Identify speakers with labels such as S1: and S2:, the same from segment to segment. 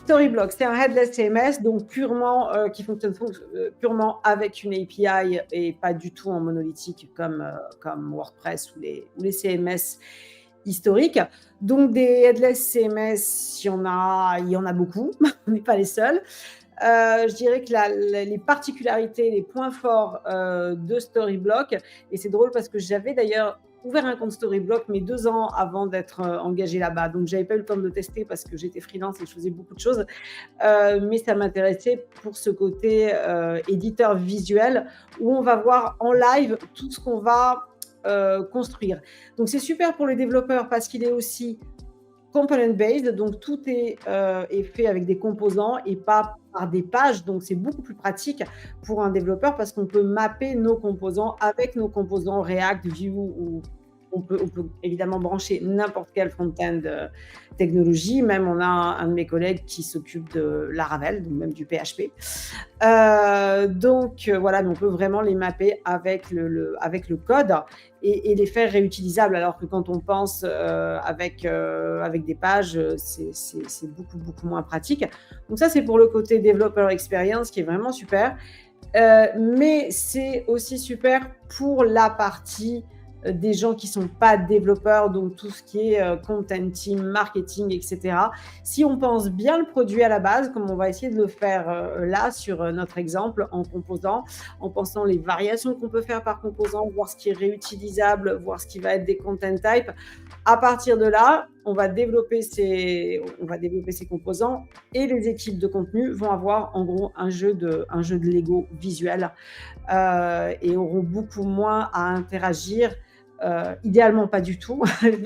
S1: Storyblock, c'est un headless CMS, donc qui fonctionne purement avec une API et pas du tout en monolithique comme WordPress ou les CMS historiques. Donc des headless CMS, il y en a beaucoup, on n'est pas les seuls. Je dirais que les particularités, les points forts de Storyblock, et c'est drôle parce que j'avais d'ailleurs ouvert un compte Storyblock, mais 2 ans avant d'être engagée là-bas. Donc, j'avais pas eu le temps de le tester parce que j'étais freelance et je faisais beaucoup de choses. Mais ça m'intéressait pour ce côté éditeur visuel où on va voir en live tout ce qu'on va construire. Donc, c'est super pour les développeurs parce qu'il est aussi component-based, donc tout est fait avec des composants et pas par des pages. Donc, c'est beaucoup plus pratique pour un développeur parce qu'on peut mapper nos composants avec nos composants React, Vue ou on peut évidemment brancher n'importe quelle front-end technologie. Même, on a un de mes collègues qui s'occupe de Laravel, donc même du PHP. Voilà, mais on peut vraiment les mapper avec le code et les faire réutilisables, alors que quand on pense avec des pages, c'est beaucoup, beaucoup moins pratique. Donc ça, c'est pour le côté developer experience qui est vraiment super. Mais c'est aussi super pour la partie des gens qui ne sont pas développeurs, donc tout ce qui est content team, marketing, etc. Si on pense bien le produit à la base, comme on va essayer de le faire là sur notre exemple, en composant, en pensant les variations qu'on peut faire par composant, voir ce qui est réutilisable, voir ce qui va être des content types, à partir de là, on va développer ces composants et les équipes de contenu vont avoir en gros un jeu de Lego visuel et auront beaucoup moins à interagir, idéalement pas du tout,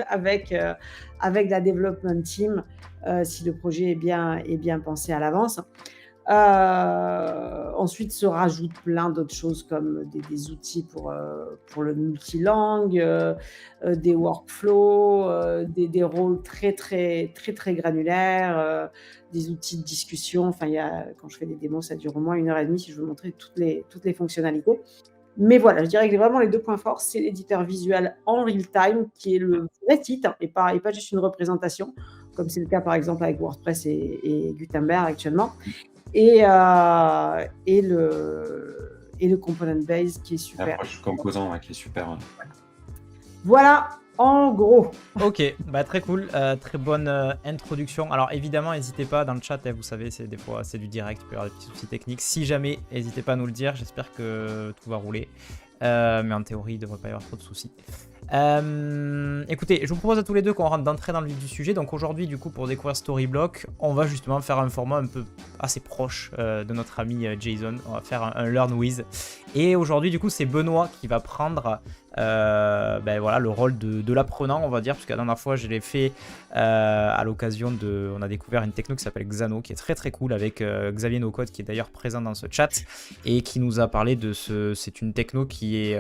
S1: avec la development team si le projet est bien pensé à l'avance. Ensuite se rajoutent plein d'autres choses comme des outils pour le multilangue, des workflows, des rôles très, très, très, très granulaires, des outils de discussion. Enfin, quand je fais des démos, ça dure au moins 1h30 si je veux montrer toutes les fonctionnalités. Mais voilà, je dirais que vraiment les 2 points forts, c'est l'éditeur visuel en real time qui est le vrai site et pas juste une représentation, comme c'est le cas par exemple avec WordPress et Gutenberg actuellement. Et le component base qui est super.
S2: L'approche composant qui est super.
S1: Voilà, en gros.
S3: Ok, très cool, très bonne introduction. Alors évidemment, n'hésitez pas dans le chat, vous savez, des fois c'est du direct, il peut y avoir des petits soucis techniques. Si jamais, n'hésitez pas à nous le dire, j'espère que tout va rouler. Mais en théorie, il ne devrait pas y avoir trop de soucis. Écoutez, je vous propose à tous les deux qu'on rentre d'entrer dans le vif du sujet. Donc aujourd'hui, du coup, pour découvrir Storyblock, on va justement faire un format un peu assez proche de notre ami Jason. On va faire un Learn With. Et aujourd'hui, du coup, c'est Benoît qui va prendre voilà, le rôle de l'apprenant, on va dire, puisque la dernière fois, je l'ai fait à l'occasion on a découvert une techno qui s'appelle Xano, qui est très très cool, avec Xavier Nocode, qui est d'ailleurs présent dans ce chat, et qui nous a parlé c'est une techno qui est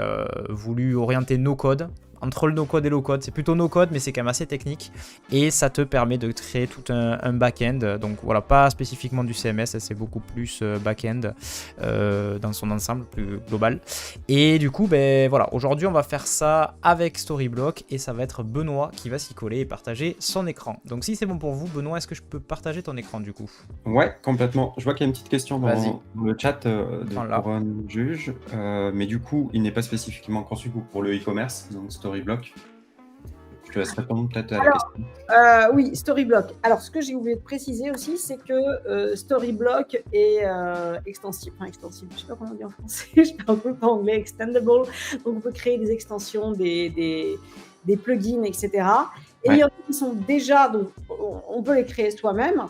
S3: voulue orienter no-code. Entre le no-code et low-code, c'est plutôt no-code, mais c'est quand même assez technique. Et ça te permet de créer tout un back-end. Donc voilà, pas spécifiquement du CMS, c'est beaucoup plus back-end dans son ensemble, plus global. Et du coup, voilà, aujourd'hui, on va faire ça avec Storyblock. Et ça va être Benoît qui va s'y coller et partager son écran. Donc si c'est bon pour vous, Benoît, est-ce que je peux partager ton écran du coup?
S2: Ouais, complètement. Je vois qu'il y a une petite question dans le chat de Coron Juge. Mais du coup, il n'est pas spécifiquement conçu pour le e-commerce, donc Storyblock. Je te laisse répondre peut-être à la question.
S1: Oui, Storyblock. Alors, ce que j'ai oublié de préciser aussi, c'est que Storyblock est extensible. Enfin, extensible, je ne sais pas comment on dit en français, je parle peu en anglais, extendable. Donc, on peut créer des extensions, des plugins, etc. Et il y en a qui sont déjà, donc on peut les créer soi-même.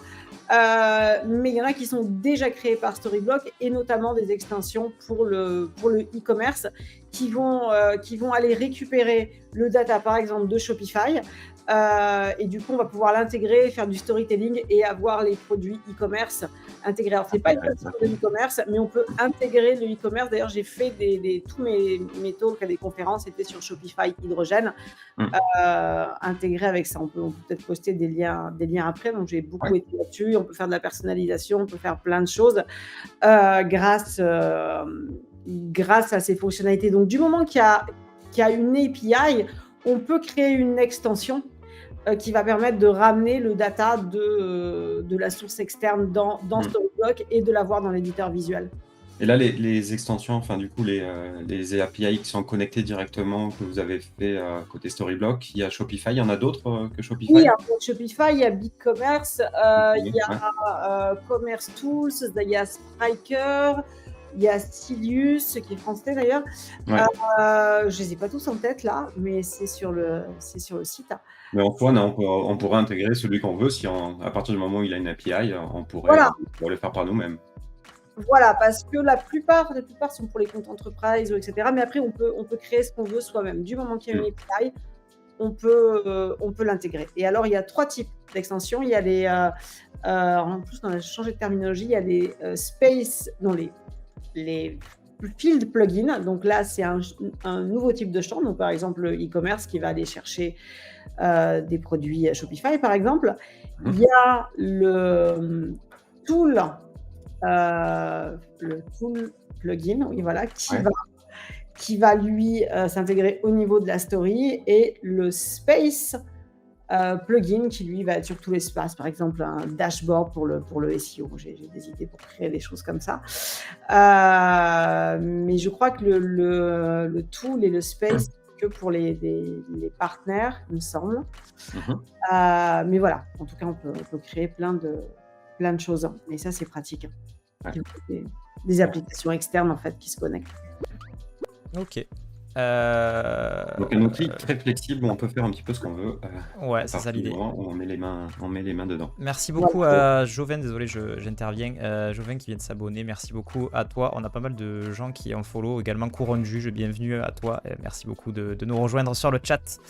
S1: Mais il y en a qui sont déjà créés par Storyblock et notamment des extensions pour le e-commerce qui vont aller récupérer le data par exemple de Shopify et du coup on va pouvoir l'intégrer, faire du storytelling et avoir les produits e-commerce intégrés. Alors c'est pas une plateforme de e-commerce mais on peut intégrer le e-commerce. D'ailleurs j'ai fait tous mes talks à des conférences étaient sur Shopify Hydrogène intégré avec ça. On peut peut-être poster des liens après, donc j'ai beaucoup été là-dessus. On peut faire de la personnalisation, on peut faire plein de choses grâce à ces fonctionnalités. Donc du moment qu'il y a une API, on peut créer une extension qui va permettre de ramener le data de la source externe dans Storyblock et de l'avoir dans l'éditeur visuel.
S2: Et là, les extensions, enfin du coup, les API qui sont connectés directement, que vous avez fait côté Storyblock, il y a Shopify, il y en a d'autres que Shopify?
S1: Oui, donc Shopify, il y a BigCommerce, il y a Commerce Tools, il y a Spryker, il y a Stilius, qui est français d'ailleurs.
S2: Ouais.
S1: Je ne les ai pas tous en tête là, mais c'est sur le site.
S2: Mais en soi, on pourrait intégrer celui qu'on veut, si à partir du moment où il a une API, on pourrait le faire par nous-mêmes.
S1: Voilà, parce que la plupart sont pour les comptes entreprise, etc. Mais après, on peut créer ce qu'on veut soi-même. Du moment qu'il y a une API, on peut l'intégrer. Et alors, il y a 3 types d'extensions. Il y a les, en plus, on a changé de terminologie. Il y a les space, non, les field plugins. Donc là, c'est un nouveau type de champ. Donc, par exemple, le e-commerce qui va aller chercher des produits Shopify, par exemple. Il y a le tool plugin, oui, voilà, qui va lui s'intégrer au niveau de la story, et le space plugin qui lui va être sur tout l'espace, par exemple un dashboard pour le SEO. J'ai des idées pour créer des choses comme ça, mais je crois que le tool et le space que pour les partenaires, il me semble. Mais voilà, en tout cas on peut créer plein de choses, et ça c'est pratique. Des applications externes en fait qui se connectent.
S3: Ok.
S2: Donc un outil très flexible où on peut faire un petit peu ce qu'on veut.
S3: Ouais, c'est ça l'idée.
S2: On met les mains dedans.
S3: Merci beaucoup à Joven, désolé j'interviens. Joven qui vient de s'abonner, merci beaucoup à toi. On a pas mal de gens qui en follow également. Couronne Juge, bienvenue à toi. Merci beaucoup de nous rejoindre sur le chat.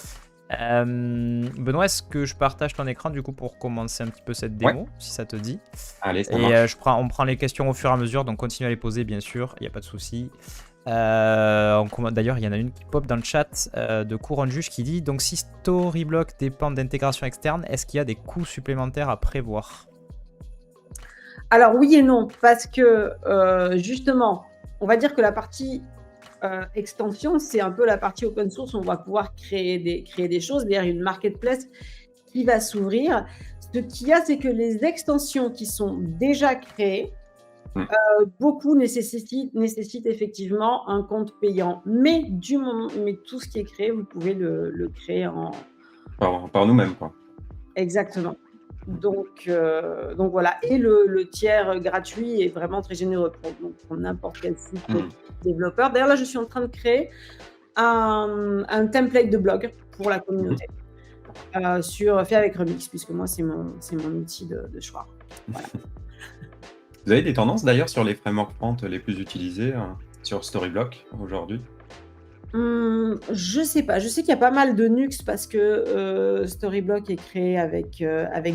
S3: Benoît, est-ce que je partage ton écran du coup pour commencer un petit peu cette démo, si ça te dit?
S2: Allez, ça marche.
S3: On prend les questions au fur et à mesure, donc continue à les poser bien sûr, il n'y a pas de souci. D'ailleurs, il y en a une qui pop dans le chat de Couronne Juge qui dit: donc si Storyblock dépend d'intégration externe, est-ce qu'il y a des coûts supplémentaires à prévoir?
S1: Alors oui et non, parce que justement, on va dire que la partie extension, c'est un peu la partie open source où on va pouvoir créer des choses. Il y a une marketplace qui va s'ouvrir. Ce qu'il y a, c'est que les extensions qui sont déjà créées, beaucoup nécessitent effectivement un compte payant. Mais tout ce qui est créé, vous pouvez le créer
S2: par nous-mêmes, quoi.
S1: Exactement. Donc voilà. Et le tiers gratuit est vraiment très généreux pour n'importe quel site développeur. D'ailleurs, là, je suis en train de créer un template de blog pour la communauté, fait avec Remix, puisque moi, c'est mon outil de choix. Voilà.
S2: Vous avez des tendances d'ailleurs sur les frameworks front les plus utilisés sur Storyblock aujourd'hui?
S1: Je sais pas. Je sais qu'il y a pas mal de Nux parce que Storyblock est créé avec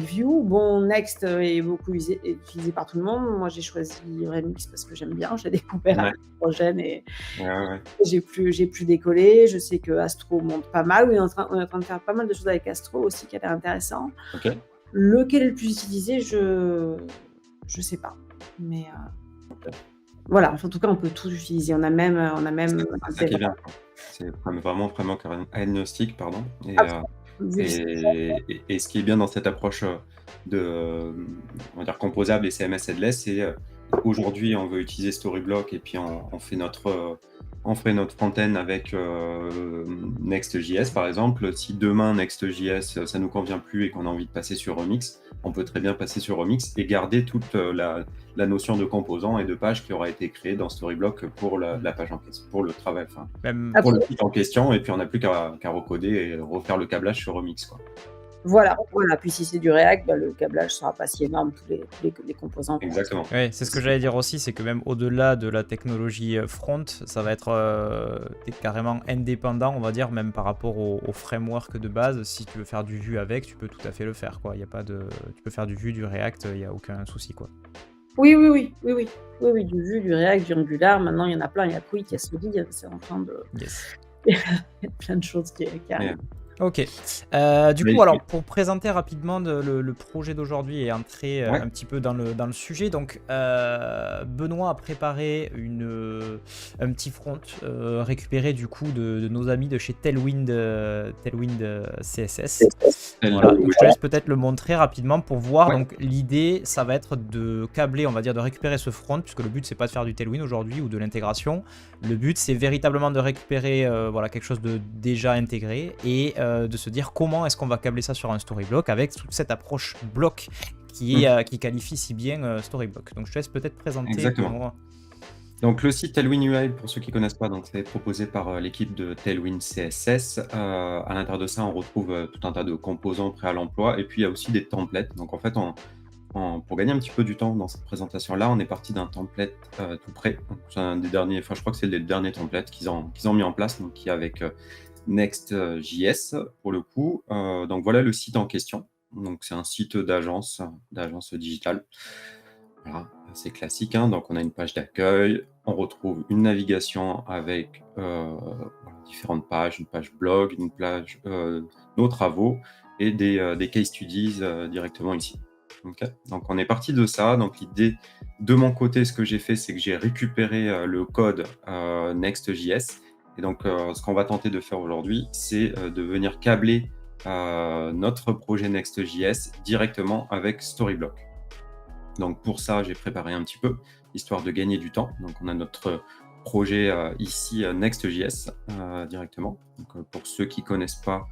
S1: Vue. Bon, Next est beaucoup utilisé par tout le monde. Moi, j'ai choisi Remix parce que j'aime bien. J'ai découvert avec Progen et j'ai pu décoller. Je sais que Astro monte pas mal. Oui, on est en train de faire pas mal de choses avec Astro aussi qui a l'air intéressant.
S2: Okay.
S1: Lequel est le plus utilisé, je sais pas. Mais voilà, en tout cas, on peut tout utiliser. On a même
S2: ça qui est bien. C'est vraiment agnostique, pardon. Et ce qui est bien dans cette approche on va dire composable et CMS headless, c'est aujourd'hui on veut utiliser Storyblock et puis on fait notre front-end avec Next.js par exemple. Si demain Next.js ça nous convient plus et qu'on a envie de passer sur Remix, on peut très bien passer sur Remix et garder toute la notion de composants et de pages qui aura été créée dans Storyblock pour la page en question, pour le travail, pour le site en question, et puis on n'a plus qu'à recoder et refaire le câblage sur Remix, quoi.
S1: Voilà. Puis si c'est du React, le câblage sera pas si énorme, tous les composants.
S2: Exactement.
S3: Oui, c'est ce que j'allais dire aussi, c'est que même au-delà de la technologie front, ça va être carrément indépendant, on va dire, même par rapport au framework de base. Si tu veux faire du Vue avec, tu peux tout à fait le faire, quoi. Tu peux faire du Vue, du React, il n'y a aucun souci, quoi.
S1: Oui, du Vue, du React, du Angular. Maintenant, il y en a plein. Il y a Qt, il y a Solid, c'est en train de...
S3: Yes.
S1: Il y a plein de choses qui arrivent.
S3: Ok. Du
S2: Mais
S3: coup, alors pour présenter rapidement le projet d'aujourd'hui et entrer
S2: ouais,
S3: un petit peu dans le sujet, donc Benoît a préparé un petit front récupéré du coup de nos amis de chez Tailwind CSS. Voilà, donc je te laisse peut-être le montrer rapidement pour voir.
S2: ouais,
S3: Donc l'idée, ça va être de câbler, on va dire, de récupérer ce front, puisque le but c'est pas de faire du Tailwind aujourd'hui ou de l'intégration. Le but c'est véritablement de récupérer voilà, quelque chose de déjà intégré et de se dire comment est-ce qu'on va câbler ça sur un Storyblock avec toute cette approche bloc qui qualifie si bien Storyblock. Donc je te laisse peut-être présenter
S2: exactement.
S3: Benoît.
S2: Donc le site Tailwind UI, pour ceux qui connaissent pas, donc c'est proposé par l'équipe de Tailwind CSS. À l'intérieur de ça, on retrouve tout un tas de composants prêts à l'emploi et puis il y a aussi des templates. Donc en fait, pour gagner un petit peu du temps dans cette présentation-là, on est parti d'un template tout prêt. Donc, c'est un des derniers, enfin je crois que c'est le dernier template qu'ils ont mis en place, donc qui est avec Next.js pour le coup. Donc voilà le site en question. Donc c'est un site d'agence digitale. Voilà, c'est classique, hein. Donc on a une page d'accueil, on retrouve une navigation avec différentes pages, une page blog, une page nos travaux et des case studies directement ici. Ok. Donc on est parti de ça. Donc l'idée de mon côté, ce que j'ai fait, c'est que j'ai récupéré le code Next.js. Et donc ce qu'on va tenter de faire aujourd'hui, c'est de venir câbler notre projet Next.js directement avec Storyblock. Donc pour ça, j'ai préparé un petit peu, histoire de gagner du temps. Donc on a notre projet ici Next.js directement. Donc, pour ceux qui ne connaissent pas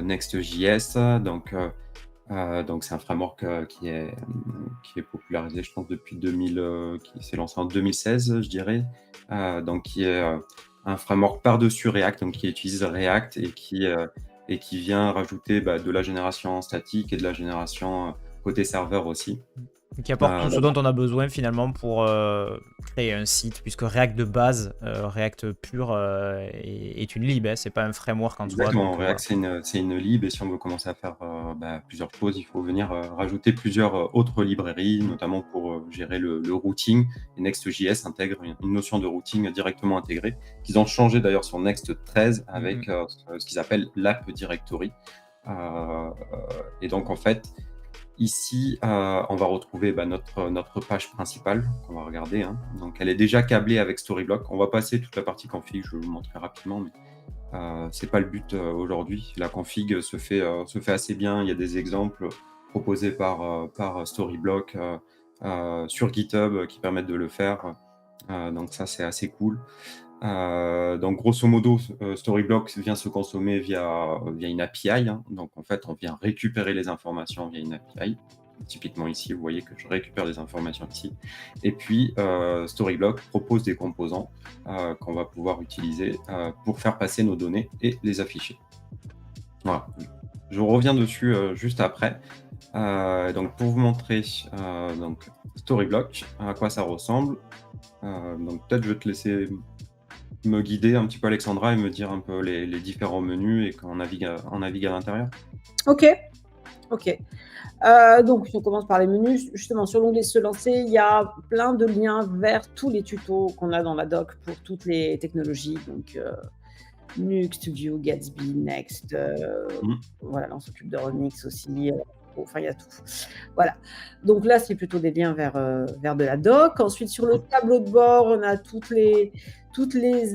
S2: Next.js, donc c'est un framework qui est popularisé, je pense, depuis 2000, qui s'est lancé en 2016, je dirais. Donc qui est un framework par-dessus React, donc qui utilise React et qui vient rajouter de la génération statique et de la génération côté serveur aussi.
S3: Qui apporte tout ce dont on a besoin finalement pour créer un site, puisque React de base, React pur est une lib, hein, c'est pas un framework en soi.
S2: Exactement,
S3: Donc,
S2: React c'est une lib et si on veut commencer à faire plusieurs choses, il faut venir rajouter plusieurs autres librairies, notamment pour gérer le routing. Et Next.js intègre une notion de routing directement intégrée, qu'ils ont changé d'ailleurs sur Next 13 avec ce qu'ils appellent l'App Directory. Et donc en fait, ici, on va retrouver notre page principale qu'on va regarder, hein. Donc, elle est déjà câblée avec Storyblock. On va passer toute la partie config, je vais vous montrer rapidement, mais c'est pas le but aujourd'hui. La config se fait assez bien. Il y a des exemples proposés par Storyblock sur GitHub qui permettent de le faire. Donc ça, c'est assez cool. Donc grosso modo, Storyblock vient se consommer via une API, hein. Donc en fait, on vient récupérer les informations via une API. Typiquement ici, vous voyez que je récupère des informations ici. Et puis, Storyblock propose des composants qu'on va pouvoir utiliser pour faire passer nos données et les afficher. Voilà. Je reviens dessus juste après. Donc pour vous montrer donc Storyblock, à quoi ça ressemble. Donc peut-être je vais te laisser me guider un petit peu, Alexandra, et me dire un peu les différents menus et qu'on navigue à l'intérieur.
S1: Ok. Donc, si on commence par les menus, justement, sur l'onglet Se lancer, il y a plein de liens vers tous les tutos qu'on a dans la doc pour toutes les technologies. Donc, Nuke, Studio, Gatsby, Next. Voilà, là, on s'occupe de Remix aussi. Enfin, il y a tout. Voilà. Donc là, c'est plutôt des liens vers de la doc. Ensuite, sur le tableau de bord, on a toutes les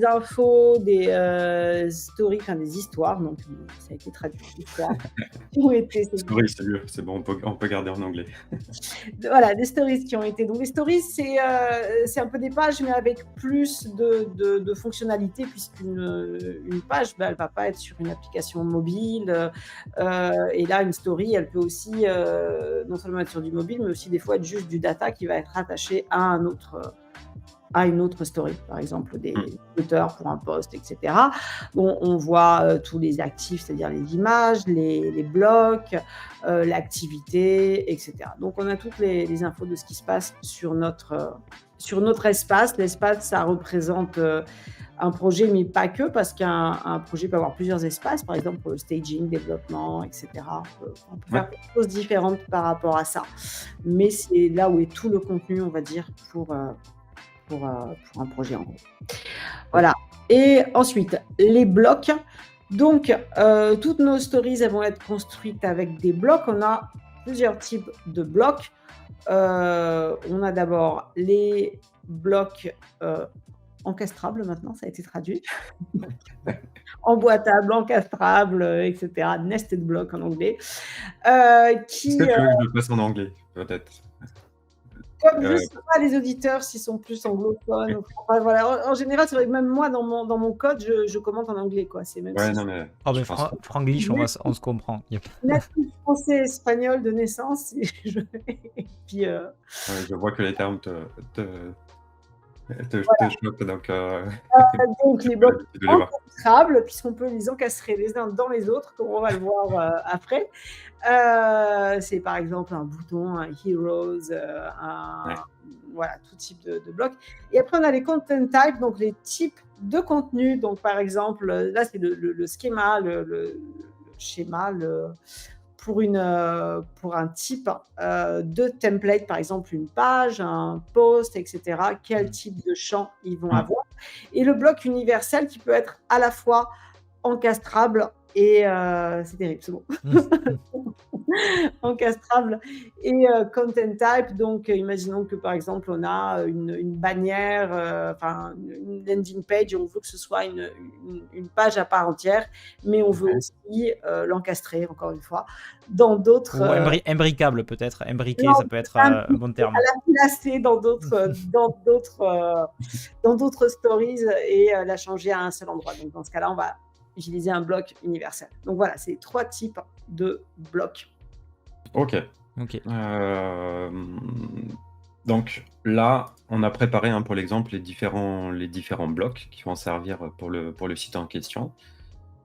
S1: infos des stories, enfin des histoires. Donc, ça a été traduit. Histoires.
S2: Stories, c'est mieux. C'est bon, on peut garder en anglais.
S1: Voilà, des stories qui ont été. Donc, les stories, c'est un peu des pages, mais avec plus de fonctionnalités, puisqu'une page, elle ne va pas être sur une application mobile. Et là, une story, elle peut aussi non seulement être sur du mobile, mais aussi des fois être juste du data qui va être attaché à une autre story, par exemple des auteurs pour un post, etc. Bon, on voit tous les actifs, c'est-à-dire les images, les blocs, l'activité, etc. Donc, on a toutes les infos de ce qui se passe sur notre espace. L'espace, ça représente un projet, mais pas que, parce qu'un projet peut avoir plusieurs espaces, par exemple pour le staging, développement, etc. On peut faire des choses différentes par rapport à ça. Mais c'est là où est tout le contenu, on va dire, pour un projet en gros. Voilà. Et ensuite, les blocs. Donc, toutes nos stories, elles vont être construites avec des blocs. On a plusieurs types de blocs. On a d'abord les blocs encastrables, maintenant, ça a été traduit. Emboîtables, encastrables, etc. Nested block en anglais.
S2: Est-ce que tu veux que je le passe en anglais, peut-être?
S1: Comme je ne sais pas les auditeurs s'ils sont plus anglophones. Enfin, voilà. En général, c'est vrai que même moi, dans mon code, je commente en anglais, quoi. C'est même
S2: Ouais,
S1: si
S2: non, mais.
S3: mais franglish, on se comprend.
S1: natif français espagnol de naissance. Et puis,
S2: Ouais, je vois que les termes te choquent, donc.
S1: Donc les blocs encastrables, puisqu'on peut les encastrer les uns dans les autres, comme on va le voir après. C'est par exemple un bouton, un heroes, voilà, tout type de blocs. Et après, on a les content types, donc les types de contenu. Donc par exemple, là, c'est le schéma, le schéma, pour un type de template, par exemple une page, un post, etc. Quel type de champ ils vont avoir. Et le bloc universel qui peut être à la fois encastrable et c'est terrible, c'est bon. Encastrable et content type. Donc, imaginons que par exemple, on a une bannière, une landing page, et on veut que ce soit une page à part entière, mais on veut aussi l'encastrer, encore une fois, dans d'autres.
S3: Imbricable peut-être. Imbriqué, ça peut être un bon terme.
S1: À la placer dans d'autres stories et la changer à un seul endroit. Donc, dans ce cas-là, on va utiliser un bloc universel. Donc voilà, c'est 3 types de blocs.
S2: Ok. Donc là, on a préparé pour l'exemple les différents blocs qui vont servir pour le site en question.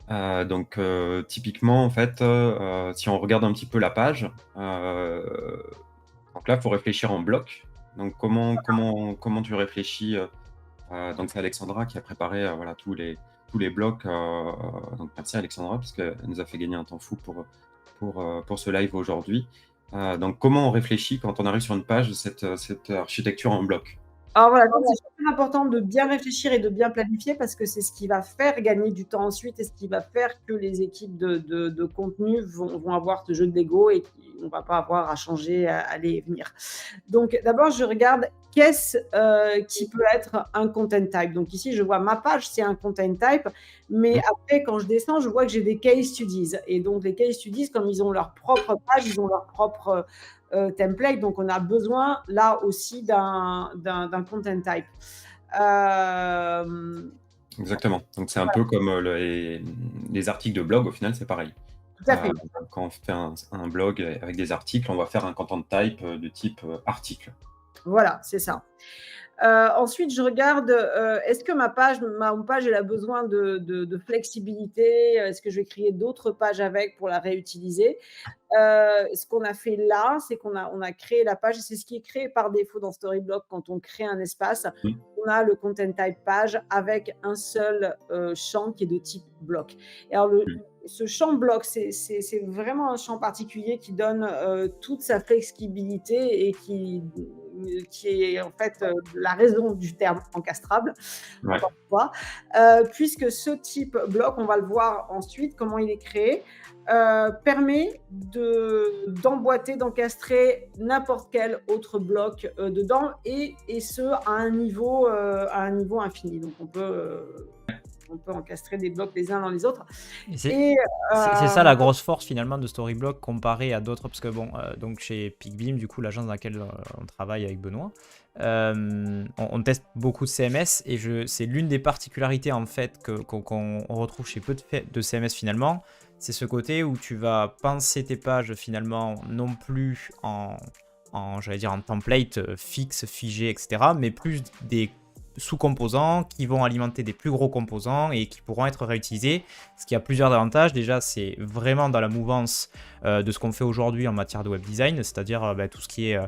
S2: Donc typiquement, en fait, si on regarde un petit peu la page, donc là, il faut réfléchir en bloc. Donc comment tu réfléchis donc c'est Alexandra qui a préparé voilà, tous les blocs. Donc merci Alexandra, parce qu'elle nous a fait gagner un temps fou pour ce live aujourd'hui. Donc comment on réfléchit quand on arrive sur une page de cette architecture en bloc?
S1: Alors voilà, c'est super important de bien réfléchir et de bien planifier, parce que c'est ce qui va faire gagner du temps ensuite et ce qui va faire que les équipes de contenu vont avoir ce jeu de Lego et qu'on ne va pas avoir à changer, à aller et venir. Donc d'abord, je regarde qu'est-ce qui peut être un content type. Donc ici, je vois ma page, c'est un content type, mais après, quand je descends, je vois que j'ai des case studies. Et donc les case studies, comme ils ont leur propre page, ils ont leur propre template, donc on a besoin là aussi d'un content type.
S2: Exactement. Donc c'est un peu comme les articles de blog, au final c'est pareil.
S1: Tout à fait.
S2: Quand on fait un blog avec des articles, on va faire un content type de type article.
S1: Voilà, c'est ça. Ensuite, je regarde, est-ce que ma page, elle a besoin de flexibilité? Est-ce que je vais créer d'autres pages avec pour la réutiliser? Ce qu'on a fait là, c'est qu'on a créé la page, et c'est ce qui est créé par défaut dans Storyblock. Quand on crée un espace, on a le content type page avec un seul champ qui est de type bloc. Et alors, ce champ bloc, c'est vraiment un champ particulier qui donne toute sa flexibilité et qui est en fait la raison du terme encastrable.
S2: Ouais.
S1: Puisque ce type bloc, on va le voir ensuite, comment il est créé, permet d'emboîter, d'encastrer n'importe quel autre bloc dedans, et ce à un niveau infini. Donc on peut encastrer des blocs les uns dans les autres.
S3: C'est ça la grosse force finalement de Storyblock comparé à d'autres, parce que bon, donc chez PicBeam, du coup l'agence dans laquelle on travaille avec Benoît, on teste beaucoup de CMS, et c'est l'une des particularités en fait qu'on retrouve chez peu de CMS finalement, c'est ce côté où tu vas penser tes pages finalement non plus en template fixe, figé, etc., mais plus des sous-composants qui vont alimenter des plus gros composants et qui pourront être réutilisés, ce qui a plusieurs avantages. Déjà, c'est vraiment dans la mouvance de ce qu'on fait aujourd'hui en matière de web design, c'est-à-dire tout ce qui est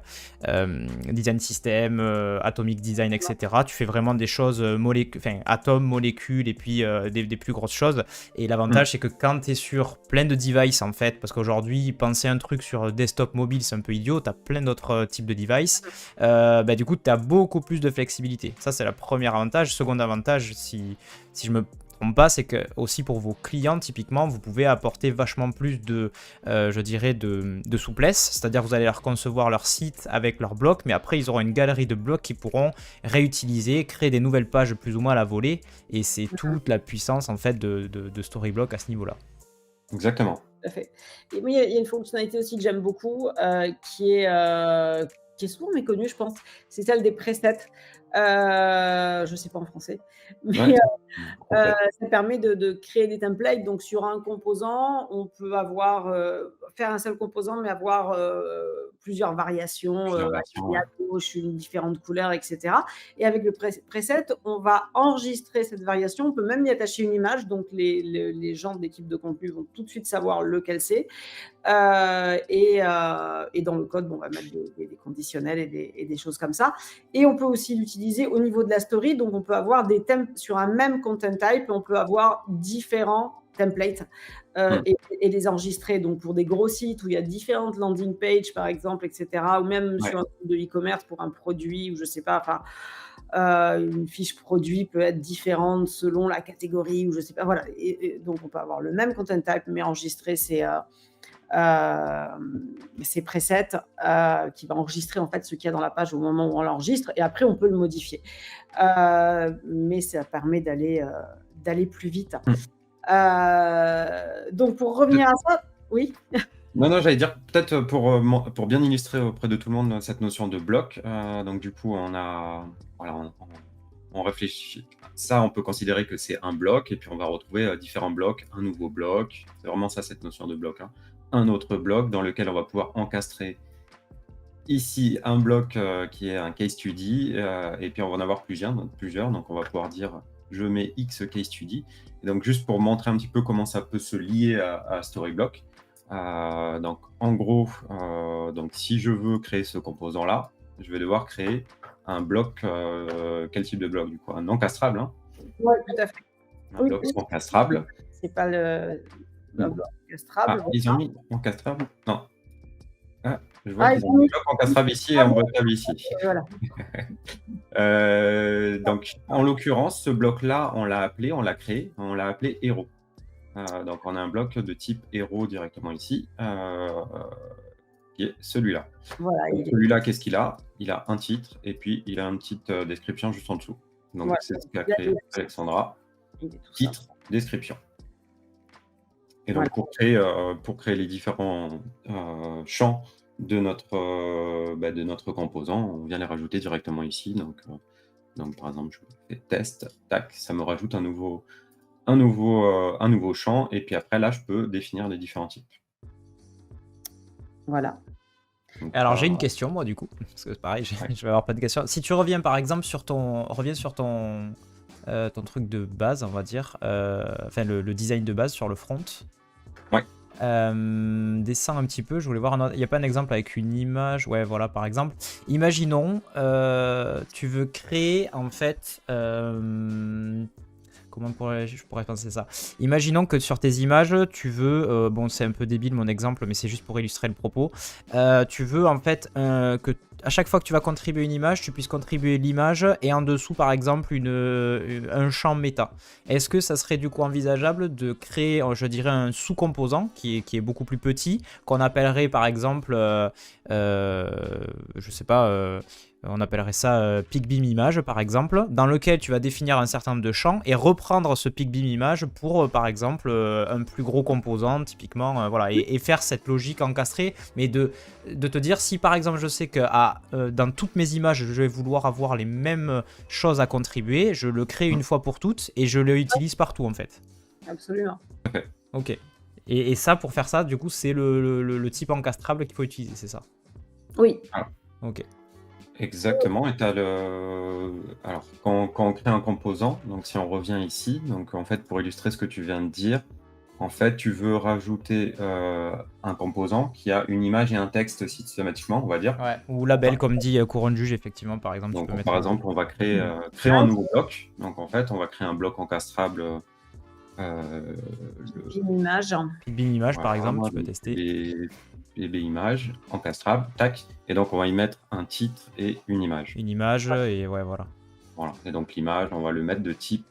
S3: design system, atomic design, etc. Tu fais vraiment des choses atomes, molécules, et puis des plus grosses choses. Et l'avantage, c'est que quand tu es sur plein de devices, en fait, parce qu'aujourd'hui, penser un truc sur desktop mobile, c'est un peu idiot, tu as plein d'autres types de devices, du coup, tu as beaucoup plus de flexibilité. Ça, c'est le premier avantage. Second avantage, si je me trompe pas, c'est que aussi pour vos clients, typiquement, vous pouvez apporter vachement plus de, je dirais, de souplesse. C'est-à-dire vous allez leur concevoir leur site avec leurs blocs, mais après ils auront une galerie de blocs qu'ils pourront réutiliser, créer des nouvelles pages plus ou moins à la volée. Et c'est toute la puissance en fait de Storyblock à ce niveau-là.
S2: Exactement.
S1: Tout à fait. Et moi, il y a une fonctionnalité aussi que j'aime beaucoup, qui est souvent méconnue, je pense. C'est celle des presets. Je ne sais pas en français, mais
S2: Ouais,
S1: ça permet de créer des templates. Donc, sur un composant, on peut faire un seul composant, mais avoir plusieurs variations,
S2: plusieurs versions,
S1: à gauche, une différente couleur, etc. Et avec le preset, on va enregistrer cette variation. On peut même y attacher une image. Donc, les gens de l'équipe de contenu vont tout de suite savoir lequel c'est. Et dans le code, on va mettre des conditionnels et des choses comme ça. Et on peut aussi l'utiliser au niveau de la story. Donc, on peut avoir des thèmes sur un même content type. On peut avoir différents templates et les enregistrer. Donc, pour des gros sites où il y a différentes landing pages, par exemple, etc., ou même sur un site de e-commerce pour un produit, ou je ne sais pas, enfin, une fiche produit peut être différente selon la catégorie, ou je ne sais pas, voilà. Et donc, on peut avoir le même content type, mais enregistrer ces presets qui va enregistrer en fait ce qu'il y a dans la page au moment où on l'enregistre, et après on peut le modifier, mais ça permet d'aller plus vite. Donc pour revenir à ça, oui.
S2: Non, j'allais dire peut-être pour bien illustrer auprès de tout le monde cette notion de bloc. Donc du coup, on réfléchit. Ça, on peut considérer que c'est un bloc, et puis on va retrouver différents blocs, un nouveau bloc. C'est vraiment ça, cette notion de bloc, hein. Un autre bloc dans lequel on va pouvoir encastrer ici un bloc qui est un case study, et puis on va en avoir plusieurs. Donc on va pouvoir dire je mets X case study. Et donc juste pour montrer un petit peu comment ça peut se lier à Storyblock. Donc en gros, donc si je veux créer ce composant là, je vais devoir créer un bloc. Quel type de bloc du coup? Un encastrable, hein?
S1: Oui, tout à fait.
S2: Un bloc encastrable.
S1: C'est pas le bloc encastrable.
S2: Ils ont mis encastrable? Non. Je vois qu'ils ont mis bloc encastrable ici et emboîtable ici.
S1: Voilà.
S2: Donc en l'occurrence, ce bloc là, on l'a créé, on l'a appelé héros. Donc on a un bloc de type héros directement ici, qui est celui-là.
S1: Voilà,
S2: celui-là, qu'est-ce qu'il a? Il a un titre, et puis il a une petite description juste en dessous. Donc c'est ce qu'a créé Alexandra. Titre, description. Et donc pour créer les différents champs de notre composant, on vient les rajouter directement ici. Donc par exemple, je fais test, tac, ça me rajoute un nouveau champ, et puis après là je peux définir les différents types.
S1: Voilà.
S3: Donc, alors j'ai une question moi du coup, parce que c'est pareil, je vais avoir pas de questions. Si tu reviens par exemple sur ton truc de base, on va dire, enfin le design de base sur le front.
S2: Ouais.
S3: Descends un petit peu, je voulais voir il n'y a pas un exemple avec une image. Ouais, voilà, par exemple. Imaginons, tu veux créer en fait. Comment je pourrais penser ça? Imaginons que sur tes images, tu veux, bon c'est un peu débile mon exemple, mais c'est juste pour illustrer le propos, tu veux en fait que à chaque fois que tu vas contribuer une image, tu puisses contribuer l'image et en dessous par exemple un champ méta. Est-ce que ça serait du coup envisageable de créer, je dirais, un sous-composant qui est beaucoup plus petit, qu'on appellerait par exemple, je sais pas, on appellerait ça PicBeam image par exemple, dans lequel tu vas définir un certain nombre de champs et reprendre ce PicBeam image pour par exemple un plus gros composant typiquement, voilà, et faire cette logique encastrée, mais de te dire si par exemple je sais que dans toutes mes images je vais vouloir avoir les mêmes choses à contribuer, je le crée une fois pour toutes et je l'utilise partout en fait.
S1: Absolument.
S3: Ok. Et ça, pour faire ça, du coup, c'est le type encastrable qu'il faut utiliser, c'est ça?
S1: Oui.
S3: Ok.
S2: Exactement. Et alors, quand on crée un composant, donc si on revient ici, donc en fait, pour illustrer ce que tu viens de dire, en fait, tu veux rajouter un composant qui a une image et un texte systématiquement, on va dire.
S3: Ouais, ou label, comme dit Couronne Juge, effectivement, par exemple.
S2: Donc, par exemple, on va créer un nouveau bloc. Donc, en fait, on va créer un bloc encastrable.
S1: Une image.
S3: Une image, par exemple, tu peux tester.
S2: PB image, encastrable, tac. Et donc, on va y mettre un titre et une image.
S3: Une image, et ouais, voilà.
S2: Voilà. Et donc, l'image, on va le mettre de type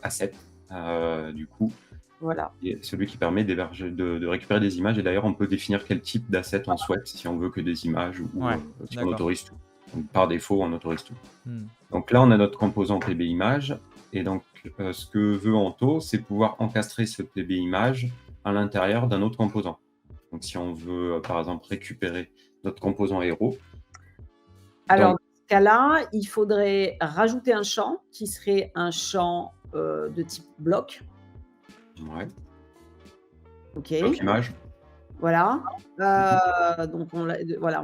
S2: asset. du coup,
S1: Voilà.
S2: et celui qui permet de récupérer des images. Et d'ailleurs, on peut définir quel type d'asset on souhaite, si on veut que des images ou si on autorise tout. Donc, par défaut, on autorise tout. Donc là, on a notre composant PB image. Et donc, ce que veut Anto, c'est pouvoir encastrer ce PB image à l'intérieur d'un autre composant. Donc, si on veut, par exemple, récupérer notre composant héros.
S1: Alors, dans ce cas-là, il faudrait rajouter un champ qui serait un champ de type bloc.
S2: Ouais.
S1: OK.
S2: Bloc image.
S1: Voilà. Donc, on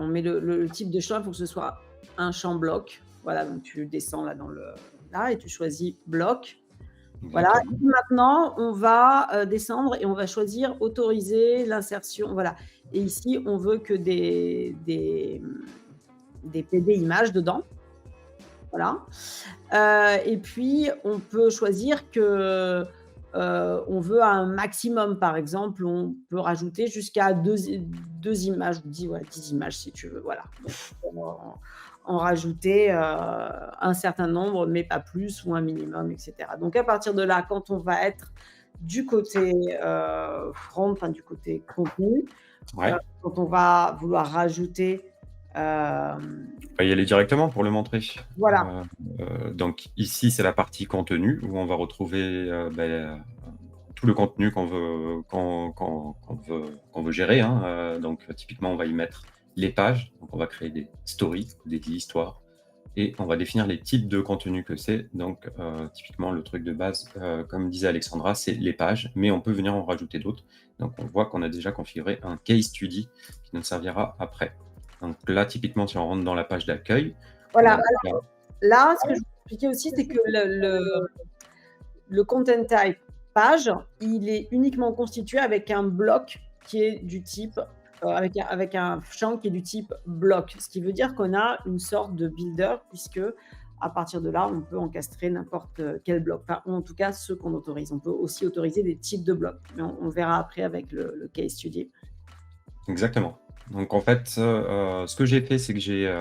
S1: met le type de champ, il faut que ce soit un champ bloc. Voilà, donc tu descends là et tu choisis bloc. Voilà. Et maintenant, on va descendre et on va choisir autoriser l'insertion. Voilà. Et ici, on veut que des PD images dedans. Voilà. Et puis, on peut choisir que on veut un maximum, par exemple, on peut rajouter jusqu'à 2 images, 10 images si tu veux. Voilà. Donc, en rajouter un certain nombre, mais pas plus, ou un minimum, etc. Donc, à partir de là, quand on va être du côté front, enfin du côté contenu, quand on va vouloir rajouter.
S2: On va y aller directement pour le montrer.
S1: Voilà.
S2: Donc ici, c'est la partie contenu où on va retrouver tout le contenu qu'on veut gérer. Donc typiquement, on va y mettre les pages. Donc on va créer des stories, des histoires. Et on va définir les types de contenu que c'est. Donc typiquement, le truc de base, comme disait Alexandra, c'est les pages. Mais on peut venir en rajouter d'autres. Donc on voit qu'on a déjà configuré un case study qui nous servira après. Donc là, typiquement, si on rentre dans la page d'accueil.
S1: Voilà. Alors, là, ce que je vous expliquais aussi, c'est que le content type page, il est uniquement constitué avec un bloc qui est du type, avec un champ qui est du type bloc. Ce qui veut dire qu'on a une sorte de builder, puisque à partir de là, on peut encastrer n'importe quel bloc. Enfin, ou en tout cas, ceux qu'on autorise. On peut aussi autoriser des types de blocs. Mais on verra après avec le case study.
S2: Exactement. Donc en fait, ce que j'ai fait, c'est que j'ai,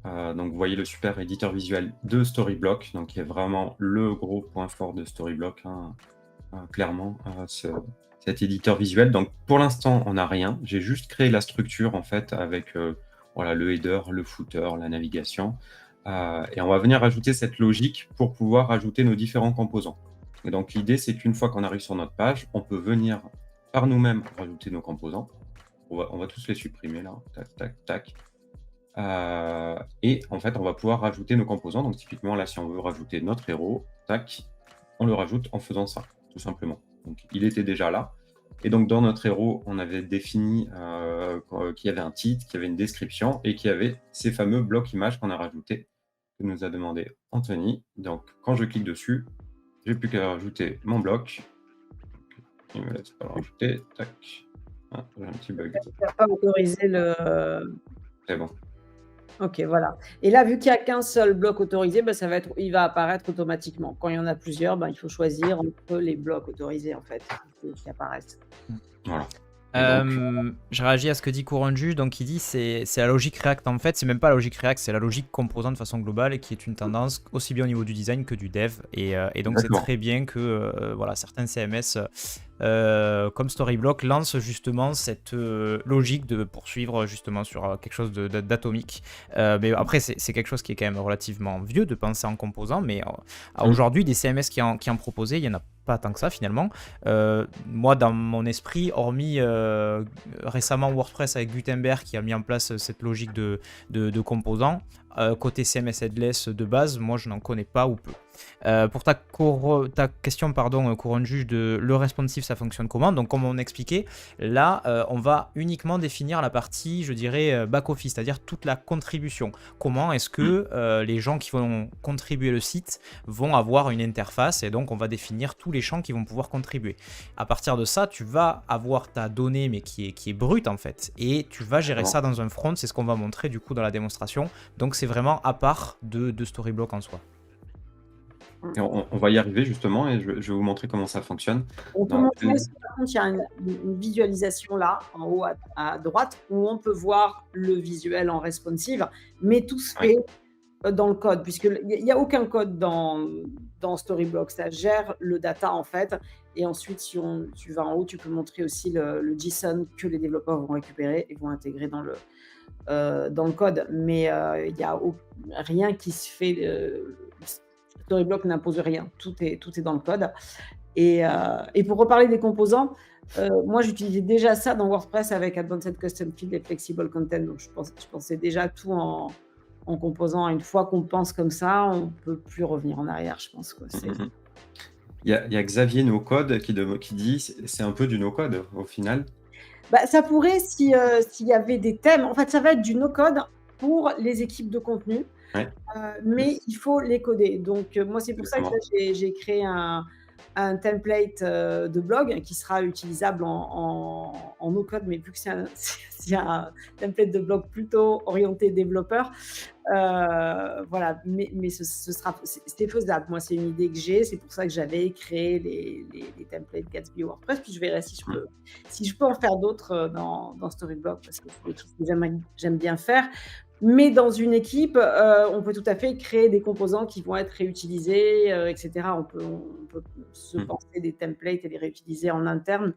S2: donc vous voyez le super éditeur visuel de Storyblock, donc qui est vraiment le gros point fort de Storyblock, clairement, cet éditeur visuel. Donc pour l'instant, on n'a rien. J'ai juste créé la structure en fait avec le header, le footer, la navigation, et on va venir ajouter cette logique pour pouvoir ajouter nos différents composants. Et donc l'idée, c'est qu'une fois qu'on arrive sur notre page, on peut venir par nous-mêmes rajouter nos composants. On va tous les supprimer là, tac, tac, tac. Et en fait, on va pouvoir rajouter nos composants. Donc typiquement, là, si on veut rajouter notre héros, tac, on le rajoute en faisant ça, tout simplement. Donc il était déjà là. Et donc dans notre héros, on avait défini qu'il y avait un titre, qu'il y avait une description et qu'il y avait ces fameux blocs images qu'on a rajoutés, que nous a demandé Anthony. Donc quand je clique dessus, j'ai plus qu'à rajouter mon bloc. Il me laisse pas le rajouter, tac. Ah, j'ai un petit bug.
S1: Tu n'as pas autorisé le...
S2: C'est bon.
S1: Ok, voilà. Et là, vu qu'il n'y a qu'un seul bloc autorisé, il va apparaître automatiquement. Quand il y en a plusieurs, il faut choisir entre les blocs autorisés, en fait, qui apparaissent.
S2: Voilà.
S3: Je réagis à ce que dit Courant de Juge, donc il dit c'est la logique React en fait, c'est même pas la logique React, c'est la logique composant de façon globale et qui est une tendance aussi bien au niveau du design que du dev et donc c'est très bien que certains CMS comme Storyblock lancent justement cette logique de poursuivre justement sur quelque chose d'atomique, mais après c'est quelque chose qui est quand même relativement vieux de penser en composant, mais aujourd'hui des CMS qui en proposaient, il y en a pas tant que ça finalement. Moi dans mon esprit, hormis récemment WordPress avec Gutenberg qui a mis en place cette logique de composants, côté CMS headless de base, moi je n'en connais pas ou peu. Pour ta question, Courant de Juge, de le responsive, ça fonctionne comment? Donc, comme on expliquait, là, on va uniquement définir la partie, je dirais, back-office, c'est-à-dire toute la contribution. Comment est-ce que les gens qui vont contribuer le site vont avoir une interface et donc on va définir tous les champs qui vont pouvoir contribuer. À partir de ça, tu vas avoir ta donnée, mais qui est brute en fait, et tu vas gérer ça dans un front, c'est ce qu'on va montrer du coup dans la démonstration. Donc, c'est vraiment à part de Storyblock en soi.
S2: On va y arriver justement et je vais vous montrer comment ça fonctionne.
S1: On peut montrer aussi, par contre, il y a une visualisation là, en haut à droite, où on peut voir le visuel en responsive, mais tout se fait dans le code, puisqu'il n'y a aucun code dans dans Storyblock, ça gère le data en fait. Et ensuite, si tu vas en haut, tu peux montrer aussi le JSON que les développeurs vont récupérer et vont intégrer dans le code. Mais il n'y a rien qui se fait. Storyblock n'impose rien. Tout est dans le code. Et pour reparler des composants, moi, j'utilisais déjà ça dans WordPress avec Advanced Custom Field et Flexible Content. Donc, je pensais déjà tout en composant. Une fois qu'on pense comme ça, on ne peut plus revenir en arrière, je pense. Quoi.
S2: Il y a Xavier NoCode qui dit c'est un peu du no-code au final.
S1: Ça pourrait s'il y avait des thèmes. En fait, ça va être du no-code pour les équipes de contenu,
S2: Ouais.
S1: mais il faut les coder. Donc, moi, c'est pour ça que j'ai créé un template de blog qui sera utilisable en no-code, mais vu que c'est un template de blog plutôt orienté développeur, voilà, mais c'était faisable. Moi, c'est une idée que j'ai, c'est pour ça que j'avais créé les templates Gatsby WordPress, puis je verrai si je peux en faire d'autres dans Storyblock, parce que c'est des trucs que j'aime bien faire. Mais dans une équipe, on peut tout à fait créer des composants qui vont être réutilisés, etc. On peut se penser des templates et les réutiliser en interne.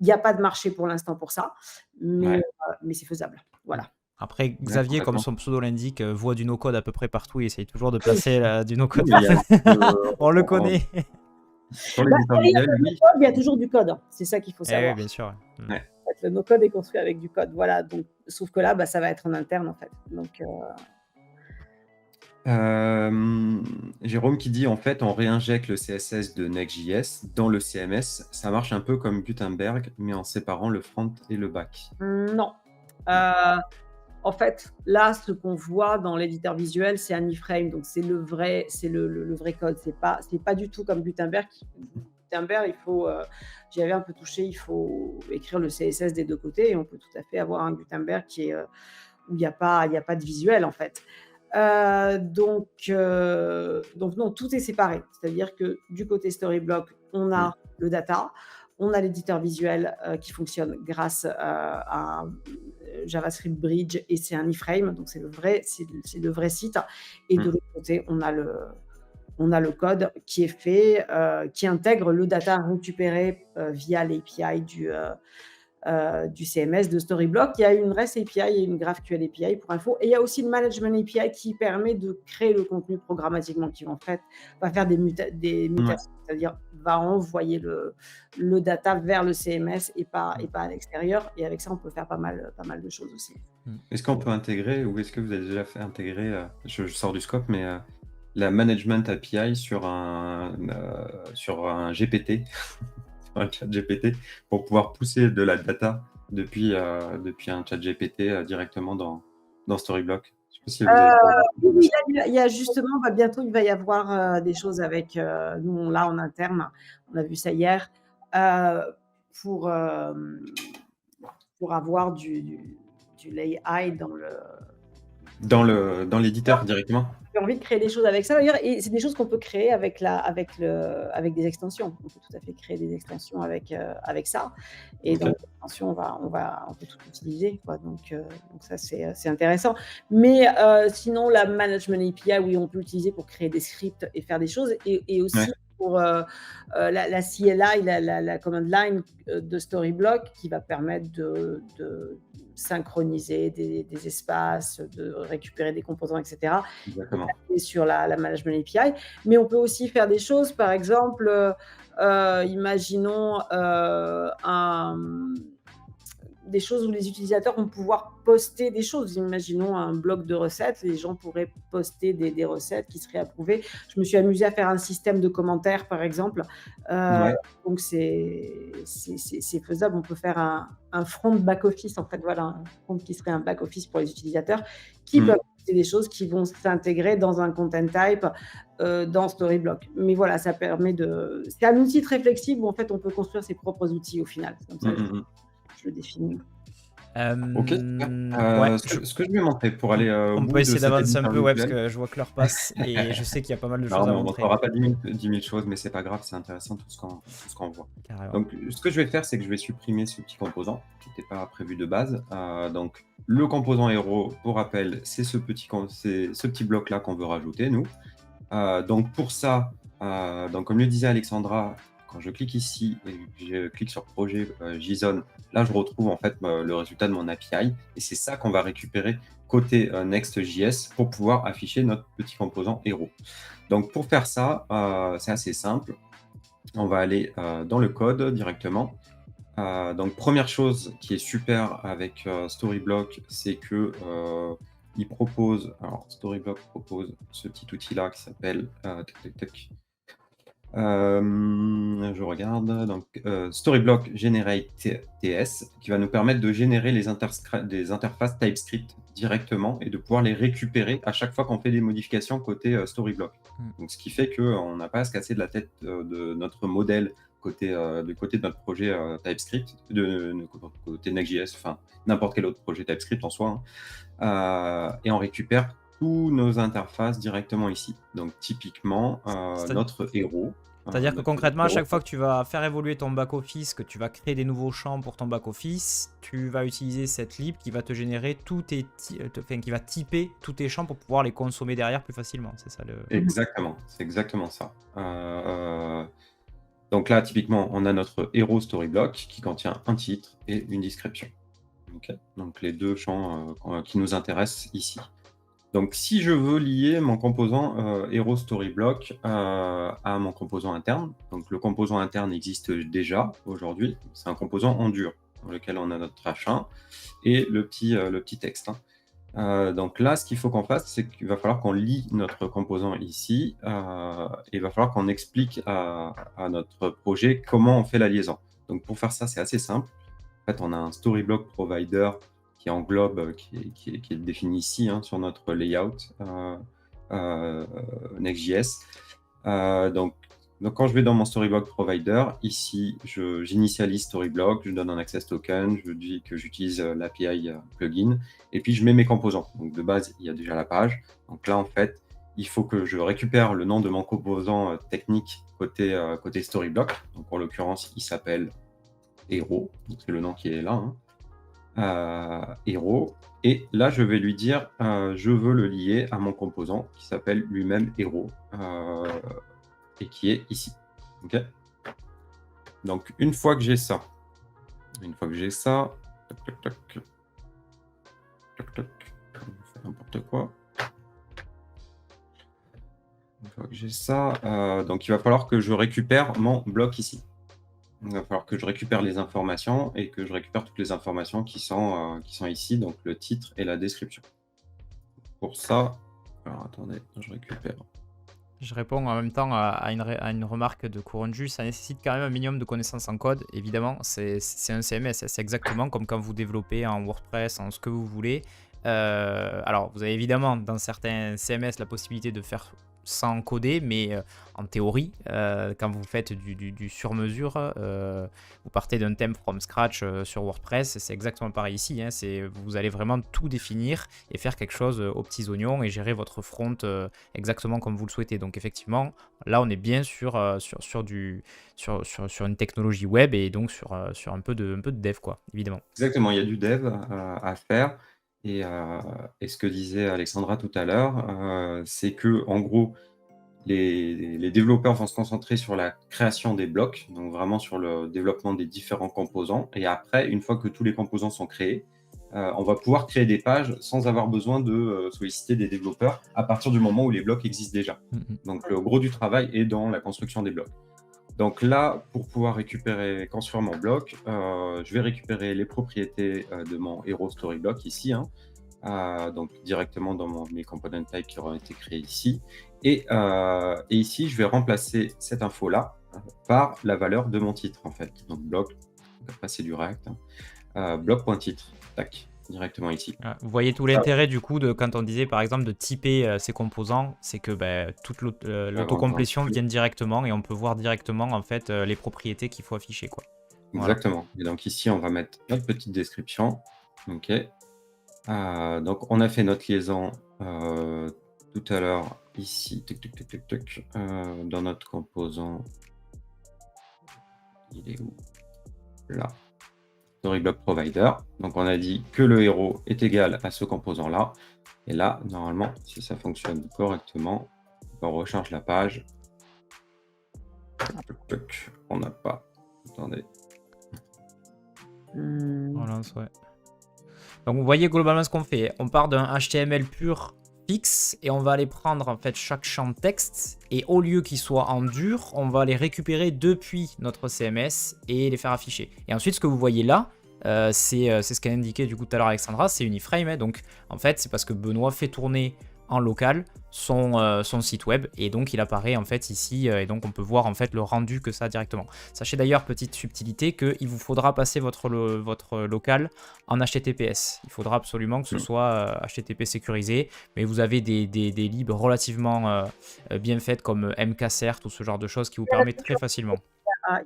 S1: Il n'y a pas de marché pour l'instant pour ça, mais c'est faisable. Voilà.
S3: Après, Xavier, comme son pseudo l'indique, voit du no-code à peu près partout et essaye toujours de placer du no-code. On le connaît.
S1: Il y a toujours du code. C'est ça qu'il faut savoir.
S3: Oui, bien sûr.
S2: Ouais.
S1: Le no-code est construit avec du code. Voilà. Donc, sauf que là, ça va être en interne, en fait. Donc,
S2: Jérôme qui dit en fait on réinjecte le CSS de Next.js dans le CMS. Ça marche un peu comme Gutenberg, mais en séparant le front et le back.
S1: Non. En fait, là, ce qu'on voit dans l'éditeur visuel, c'est un iframe, donc c'est le vrai code. C'est pas du tout comme Gutenberg. Gutenberg, j'y avais un peu touché, il faut écrire le CSS des deux côtés et on peut tout à fait avoir un Gutenberg où il n'y a pas de visuel en fait. Donc non, tout est séparé. C'est-à-dire que du côté Storyblock, on a le data, on a l'éditeur visuel qui fonctionne grâce à un JavaScript Bridge et c'est un iframe, donc c'est le vrai site. Et de l'autre côté, on a le code qui est fait, qui intègre le data récupéré via l'API du CMS de Storyblock. Il y a une REST API et une GraphQL API pour info. Et il y a aussi le Management API qui permet de créer le contenu programmatiquement, qui va faire des mutations, c'est-à-dire va envoyer le data vers le CMS et pas à l'extérieur. Et avec ça, on peut faire pas mal de choses aussi.
S2: Est-ce qu'on peut intégrer, ou est-ce que vous avez déjà fait intégrer, je sors du scope, mais la Management API sur un GPT un chat GPT pour pouvoir pousser de la data depuis un chat GPT directement dans Storyblock. Je sais pas si vous avez...
S1: Oui, il y a justement, bientôt il va y avoir des choses avec nous, là en interne, on a vu ça hier, pour avoir du l'AI
S2: dans l'éditeur directement.
S1: J'ai envie de créer des choses avec ça d'ailleurs, et c'est des choses qu'on peut créer avec des extensions. On peut tout à fait créer des extensions avec ça, et dans les extensions on peut tout utiliser, quoi. Donc ça c'est intéressant. Mais sinon la Management API, oui, on peut l'utiliser pour créer des scripts et faire des choses, et aussi pour la CLI, la command line de Storyblock, qui va permettre de synchroniser des espaces, de récupérer des composants, etc.
S2: Exactement.
S1: Sur la Management API. Mais on peut aussi faire des choses, par exemple, imaginons des choses où les utilisateurs vont pouvoir poster des choses. Imaginons un blog de recettes, les gens pourraient poster des recettes qui seraient approuvées. Je me suis amusée à faire un système de commentaires, par exemple. Donc, c'est faisable. On peut faire un front back-office, en fait. Voilà, un front qui serait un back-office pour les utilisateurs qui peuvent poster des choses qui vont s'intégrer dans un content type dans Storyblock. Mais voilà, ça permet de... C'est un outil très flexible où, en fait, on peut construire ses propres outils au final. Comme ça, je le définis.
S2: Ok. Ce que je vais montrer pour aller
S3: on peut essayer d'avancer un peu, parce que je vois que l'heure passe et je sais qu'il y a pas mal de choses à montrer.
S2: On n'aura pas 10 000 choses, mais c'est pas grave, c'est intéressant tout ce qu'on voit.
S3: Carrément.
S2: Donc, ce que je vais faire, c'est que je vais supprimer ce petit composant qui n'était pas prévu de base. Donc, le composant héros, pour rappel, c'est ce petit bloc-là qu'on veut rajouter, nous. Donc, pour ça, Donc, comme le disait Alexandra, quand je clique ici et que je clique sur projet JSON, là, je retrouve en fait le résultat de mon API. Et c'est ça qu'on va récupérer côté Next.js pour pouvoir afficher notre petit composant héros. Donc, pour faire ça, c'est assez simple. On va aller dans le code directement. Donc, première chose qui est super avec Storyblock, c'est que il propose, alors Storyblock propose ce petit outil-là qui s'appelle je regarde, donc Storyblock Generate TS, qui va nous permettre de générer des interfaces TypeScript directement et de pouvoir les récupérer à chaque fois qu'on fait des modifications côté Storyblock. Donc, ce qui fait qu'on n'a pas à se casser de la tête de notre modèle du côté de notre projet TypeScript, côté Next.js, enfin n'importe quel autre projet TypeScript en soi, hein. Et on récupère tous nos interfaces directement ici. Donc typiquement, notre héros.
S3: C'est-à-dire que concrètement, à chaque fois que tu vas faire évoluer ton back-office, que tu vas créer des nouveaux champs pour ton back-office, tu vas utiliser cette lib qui va te générer qui va typer tous tes champs pour pouvoir les consommer derrière plus facilement. C'est ça le...
S2: Exactement, c'est exactement ça. Donc là, typiquement, on a notre héros Storyblock qui contient un titre et une description. Okay. Donc les deux champs qui nous intéressent ici. Donc si je veux lier mon composant Hero Storyblock à mon composant interne, donc le composant interne existe déjà aujourd'hui, c'est un composant en dur dans lequel on a notre H1 et le petit texte. Hein. Donc là, ce qu'il faut qu'on fasse, c'est qu'il va falloir qu'on lie notre composant ici et il va falloir qu'on explique à notre projet comment on fait la liaison. Donc pour faire ça, c'est assez simple. En fait, on a un Storyblock Provider qui englobe, qui est défini ici hein, sur notre layout Next.js. Donc, quand je vais dans mon Storyblock Provider, ici, j'initialise Storyblock, je donne un access token, je dis que j'utilise l'API plugin, et puis je mets mes composants. Donc, de base, il y a déjà la page. Donc là, en fait, il faut que je récupère le nom de mon composant technique côté Storyblock. Donc, en l'occurrence, il s'appelle Hero, c'est le nom qui est là. Hein. Hero. Et là, je vais lui dire, je veux le lier à mon composant qui s'appelle lui-même Hero et qui est ici. Okay. Donc, une fois que j'ai ça, n'importe quoi. Une fois que j'ai ça, donc il va falloir que je récupère mon bloc ici. Il va falloir que je récupère les informations et que je récupère toutes les informations qui sont ici, donc le titre et la description. Pour ça, alors attendez, je récupère.
S3: Je réponds en même temps à une remarque de CouronJus. Ça nécessite quand même un minimum de connaissances en code. Évidemment, c'est un CMS. C'est exactement comme quand vous développez en WordPress, en ce que vous voulez. Alors, vous avez évidemment dans certains CMS la possibilité de faire sans coder, mais en théorie, quand vous faites du sur-mesure, vous partez d'un thème from scratch sur WordPress, c'est exactement pareil ici. Hein, vous allez vraiment tout définir et faire quelque chose aux petits oignons et gérer votre front exactement comme vous le souhaitez. Donc effectivement, là on est bien sur une technologie web et donc sur un peu de dev, quoi, évidemment.
S2: Exactement, il y a du dev à faire. Et ce que disait Alexandra tout à l'heure, c'est que en gros, les développeurs vont se concentrer sur la création des blocs, donc vraiment sur le développement des différents composants. Et après, une fois que tous les composants sont créés, on va pouvoir créer des pages sans avoir besoin de solliciter des développeurs à partir du moment où les blocs existent déjà. Donc le gros du travail est dans la construction des blocs. Donc là, pour pouvoir construire mon bloc, je vais récupérer les propriétés de mon Hero Storyblock ici, hein, donc directement dans mes component types qui auront été créés ici. Et ici, je vais remplacer cette info-là par la valeur de mon titre, en fait. Donc bloc, après c'est du React, hein, bloc.titre, tac, directement ici.
S3: Vous voyez tout l'intérêt du coup quand on disait par exemple de typer ces composants, c'est que toute l'autocomplétion vient directement et on peut voir directement en fait les propriétés qu'il faut afficher, quoi.
S2: Exactement. Voilà. Et donc ici on va mettre notre petite description. Ok. Donc on a fait notre liaison tout à l'heure ici, dans notre composant. Il est où? Là. Storyblock Provider. Donc on a dit que le héros est égal à ce composant-là. Et là, normalement, si ça fonctionne correctement, on recharge la page. On n'a pas. Attendez.
S3: Relance, ouais. Donc vous voyez globalement ce qu'on fait. On part d'un HTML pur fixe et on va aller prendre en fait chaque champ de texte et au lieu qu'il soit en dur, on va les récupérer depuis notre CMS et les faire afficher. Et ensuite ce que vous voyez là, c'est ce qu'a indiqué du coup tout à l'heure Alexandra, c'est une iframe. Hein, donc en fait c'est parce que Benoît fait tourner en local son site web et donc il apparaît en fait ici et donc on peut voir en fait le rendu que ça a directement. Sachez d'ailleurs, petite subtilité, qu'il vous faudra passer votre local en HTTPS. Il faudra absolument que ce soit HTTP sécurisé, mais vous avez des libs relativement bien faites comme MKCert ou ce genre de choses qui vous permettent très facilement.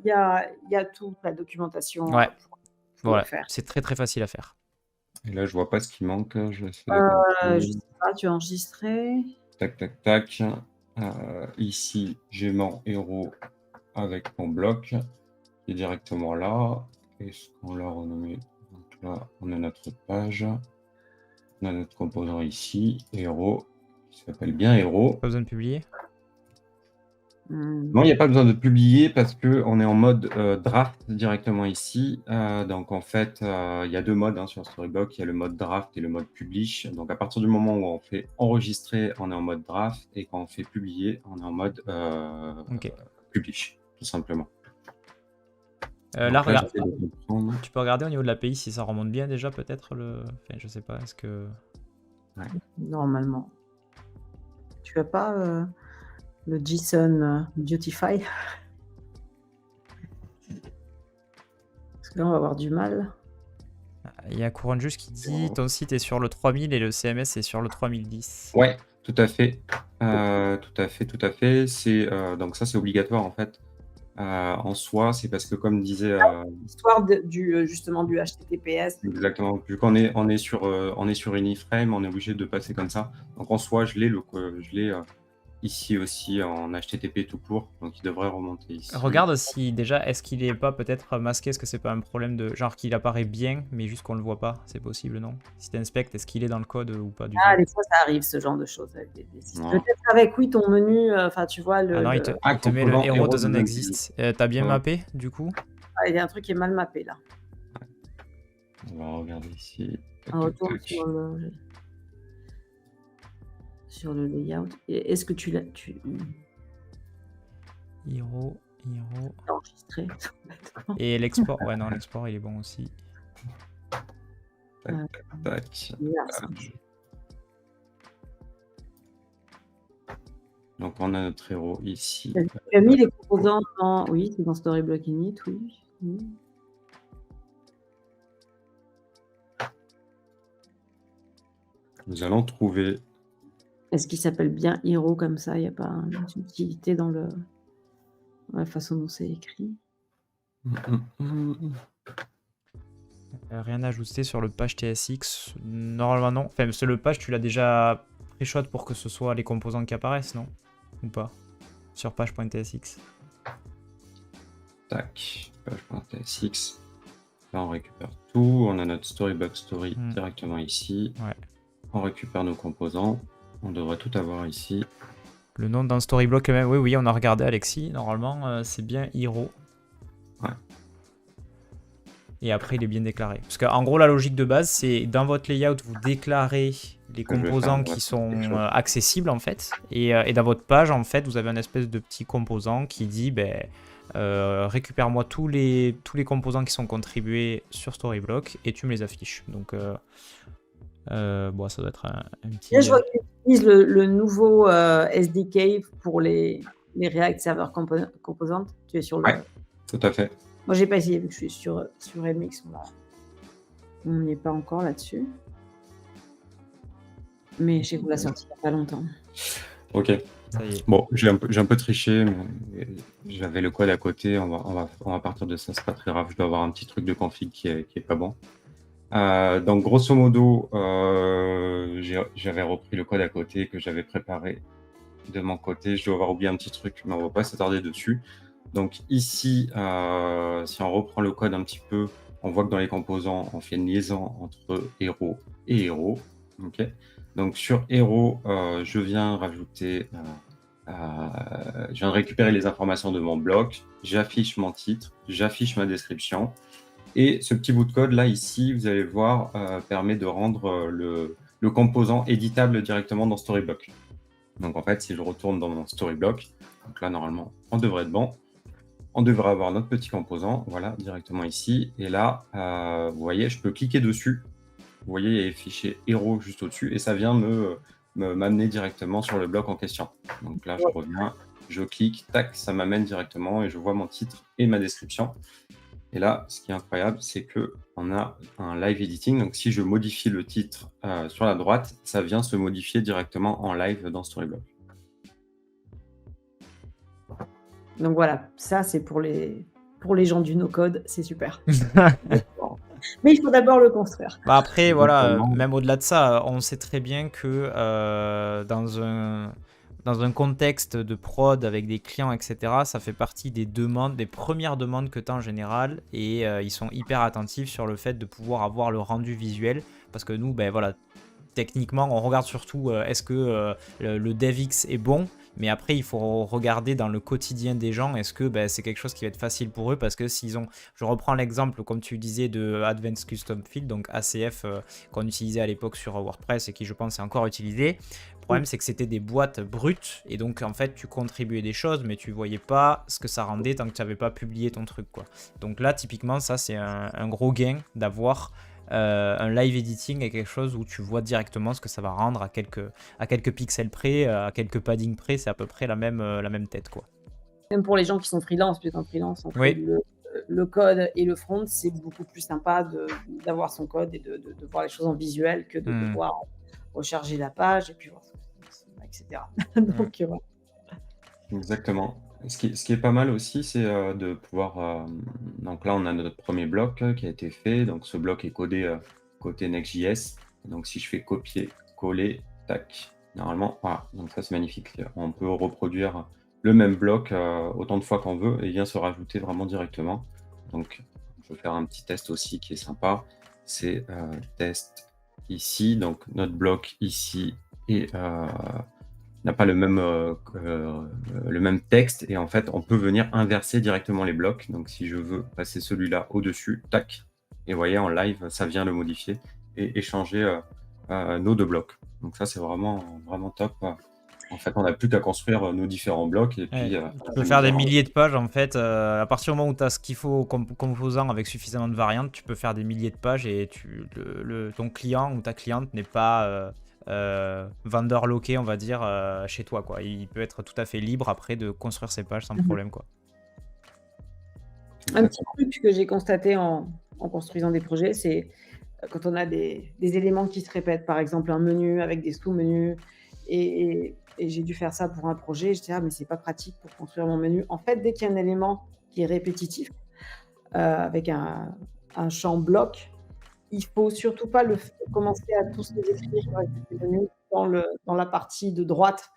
S1: Il y a toute la documentation
S3: ouais.
S1: pour le faire.
S3: C'est très facile à faire.
S2: Et là, je vois pas ce qui manque. Je
S1: sais pas, tu as enregistré.
S2: Tac. Ici, j'ai mon héros avec mon bloc qui est directement là. Est-ce qu'on l'a renommé? Donc là, on a notre page. On a notre composant ici, héros, qui s'appelle bien héros.
S3: Pas besoin de publier?
S2: Non, il n'y a pas besoin de publier parce qu'on est en mode draft directement ici. Donc en fait, il y a deux modes sur Storyblock. Il y a le mode draft et le mode publish. Donc à partir du moment où on fait enregistrer, on est en mode draft. Et quand on fait publier, on est en mode publish, tout simplement.
S3: Là, regarde. Tu peux regarder au niveau de l'API si ça remonte bien déjà, peut-être Enfin, je sais pas, est-ce que...
S1: Ouais. Normalement. Tu as pas... le JSON Beautify. Parce que là, on va avoir du mal.
S3: Il y a Couronne Juge qui dit ton site est sur le 3000 et le CMS est sur le 3010.
S2: Ouais, tout à fait. Tout à fait. Donc ça, c'est obligatoire en fait. En soi, c'est parce que comme disait...
S1: L'histoire justement du HTTPS.
S2: Exactement. Vu qu'on est sur une iframe, on est obligé de passer comme ça. Donc en soi, je l'ai ici aussi en HTTP tout court, donc il devrait remonter ici.
S3: Regarde si déjà, est-ce qu'il est pas peut-être masqué, est-ce que c'est pas un problème de genre qu'il apparaît bien, mais juste qu'on le voit pas, c'est possible, non? Si tu inspectes, est-ce qu'il est dans le code ou pas du tout?
S1: Des fois ça arrive ce genre de choses. Peut-être avec ton menu, enfin tu vois le...
S3: non, il te met le héros doesn't exist. T'as bien mappé du coup?
S1: Il y a un truc qui est mal mappé là.
S2: On va regarder ici.
S1: Un retour sur le layout. Est-ce que tu l'as...
S3: Héros.
S1: Enregistré.
S3: Et l'export, ouais, non, l'export il est bon aussi.
S2: Tac. Donc on a notre héros ici.
S1: Tu as mis les composants dans... Oui, c'est dans Storyblock Init, oui.
S2: Nous allons trouver...
S1: Est-ce qu'il s'appelle bien Hero comme ça? Il n'y a pas une subtilité dans la façon dont c'est écrit?
S3: Rien à ajouter sur le page TSX. Normalement non. Enfin, le page tu l'as déjà pré-shot pour que ce soit les composants qui apparaissent, non? Ou pas? Sur page.tsx.
S2: Tac, page.tsx. Là on récupère tout. On a notre Storyblock Story directement ici.
S3: Ouais.
S2: On récupère nos composants. On devrait tout avoir ici.
S3: Le nom dans Storyblock, même, oui, on a regardé Alexis. Normalement, c'est bien Hero.
S2: Ouais.
S3: Et après, il est bien déclaré. Parce qu'en gros, la logique de base, c'est dans votre layout, vous déclarez les composants qui sont accessibles, en fait. Et dans votre page, en fait, vous avez un espèce de petit composant qui dit, récupère-moi tous les composants qui sont contribués sur Storyblock et tu me les affiches. Donc... bon, ça doit être un petit...
S1: Là, je vois qu'ils utilisent le nouveau SDK pour les React Server Components. Tu es sur le...
S2: Ouais, tout à fait.
S1: Moi, j'ai pas essayé vu que je suis sur MX. On n'y est pas encore là-dessus. Mais je sais que vous la sorti il n'y a pas longtemps.
S2: Ok.
S3: Ça y est.
S2: Bon, j'ai un peu triché, mais j'avais le code à côté. On va partir de ça, c'est pas très grave. Je dois avoir un petit truc de config qui est pas bon. Donc grosso modo, j'avais repris le code à côté que j'avais préparé de mon côté. Je dois avoir oublié un petit truc, mais on va pas s'attarder dessus. Donc ici, si on reprend le code un petit peu, on voit que dans les composants, on fait une liaison entre héros et héros. Okay. Donc sur héros, je viens rajouter je viens de récupérer les informations de mon bloc, j'affiche mon titre, j'affiche ma description. Et ce petit bout de code là, ici, vous allez le voir, permet de rendre le composant éditable directement dans Storyblock. Donc en fait, si je retourne dans mon Storyblock, donc là, normalement, on devrait être bon. On devrait avoir notre petit composant, voilà, directement ici. Et là, vous voyez, je peux cliquer dessus. Vous voyez, il y a les fichiers héros juste au-dessus et ça vient m'amener directement sur le bloc en question. Donc là, je reviens, je clique, tac, ça m'amène directement et je vois mon titre et ma description. Et là, ce qui est incroyable, c'est qu'on a un live editing. Donc, si je modifie le titre sur la droite, ça vient se modifier directement en live dans Storyblock.
S1: Donc voilà, ça c'est pour les gens du no-code, c'est super. Mais il faut d'abord le construire.
S3: Bah après, voilà, même au-delà de ça, on sait très bien que dans un contexte de prod avec des clients, etc., ça fait partie des demandes, des premières demandes que tu as en général. Et ils sont hyper attentifs sur le fait de pouvoir avoir le rendu visuel. Parce que nous, ben voilà, techniquement, on regarde surtout est-ce que le DevX est bon. Mais après, il faut regarder dans le quotidien des gens, est-ce que c'est quelque chose qui va être facile pour eux, parce que s'ils ont, je reprends l'exemple, comme tu disais, de Advanced Custom Field, donc ACF, qu'on utilisait à l'époque sur WordPress et qui, je pense, est encore utilisé. Le problème, c'est que c'était des boîtes brutes, et donc, en fait, tu contribuais des choses, mais tu voyais pas ce que ça rendait tant que tu n'avais pas publié ton truc, quoi. Donc là, typiquement, ça, c'est un gros gain d'avoir un live editing est quelque chose où tu vois directement ce que ça va rendre à quelques pixels près, à quelques paddings près, c'est à peu près la même tête, quoi.
S1: Même pour les gens qui sont freelance, puisqu'en freelance, entre le code et le front, c'est beaucoup plus sympa d'avoir son code et de voir les choses en visuel que de devoir recharger la page et puis voir, etc. Donc, voilà.
S2: Exactement. Ce qui est pas mal aussi, c'est de pouvoir... donc là, on a notre premier bloc qui a été fait. Donc ce bloc est codé côté Next.js. Donc si je fais copier, coller, tac, normalement, voilà. Donc ça, c'est magnifique. On peut reproduire le même bloc autant de fois qu'on veut et il vient se rajouter vraiment directement. Donc je vais faire un petit test aussi qui est sympa. C'est test ici. Donc notre bloc ici et... n'a pas le même texte et en fait on peut venir inverser directement les blocs. Donc si je veux passer celui-là au-dessus, tac, et vous voyez en live ça vient le modifier et échanger nos deux blocs. Donc ça c'est vraiment top. En fait on n'a plus qu'à construire nos différents blocs et puis
S3: tu peux faire des milliers de pages en fait. À partir du moment où tu as ce qu'il faut comme composant avec suffisamment de variantes, tu peux faire des milliers de pages et ton client ou ta cliente n'est pas vendeur loqué, on va dire, chez toi, quoi. Il peut être tout à fait libre après de construire ses pages sans problème, quoi.
S1: Un petit truc que j'ai constaté en construisant des projets, c'est quand on a des éléments qui se répètent, par exemple un menu avec des sous-menus, et j'ai dû faire ça pour un projet, je dis mais c'est pas pratique pour construire mon menu. En fait, dès qu'il y a un élément qui est répétitif, avec un champ bloc, il faut surtout pas commencer à tous les écrire dans la partie de droite,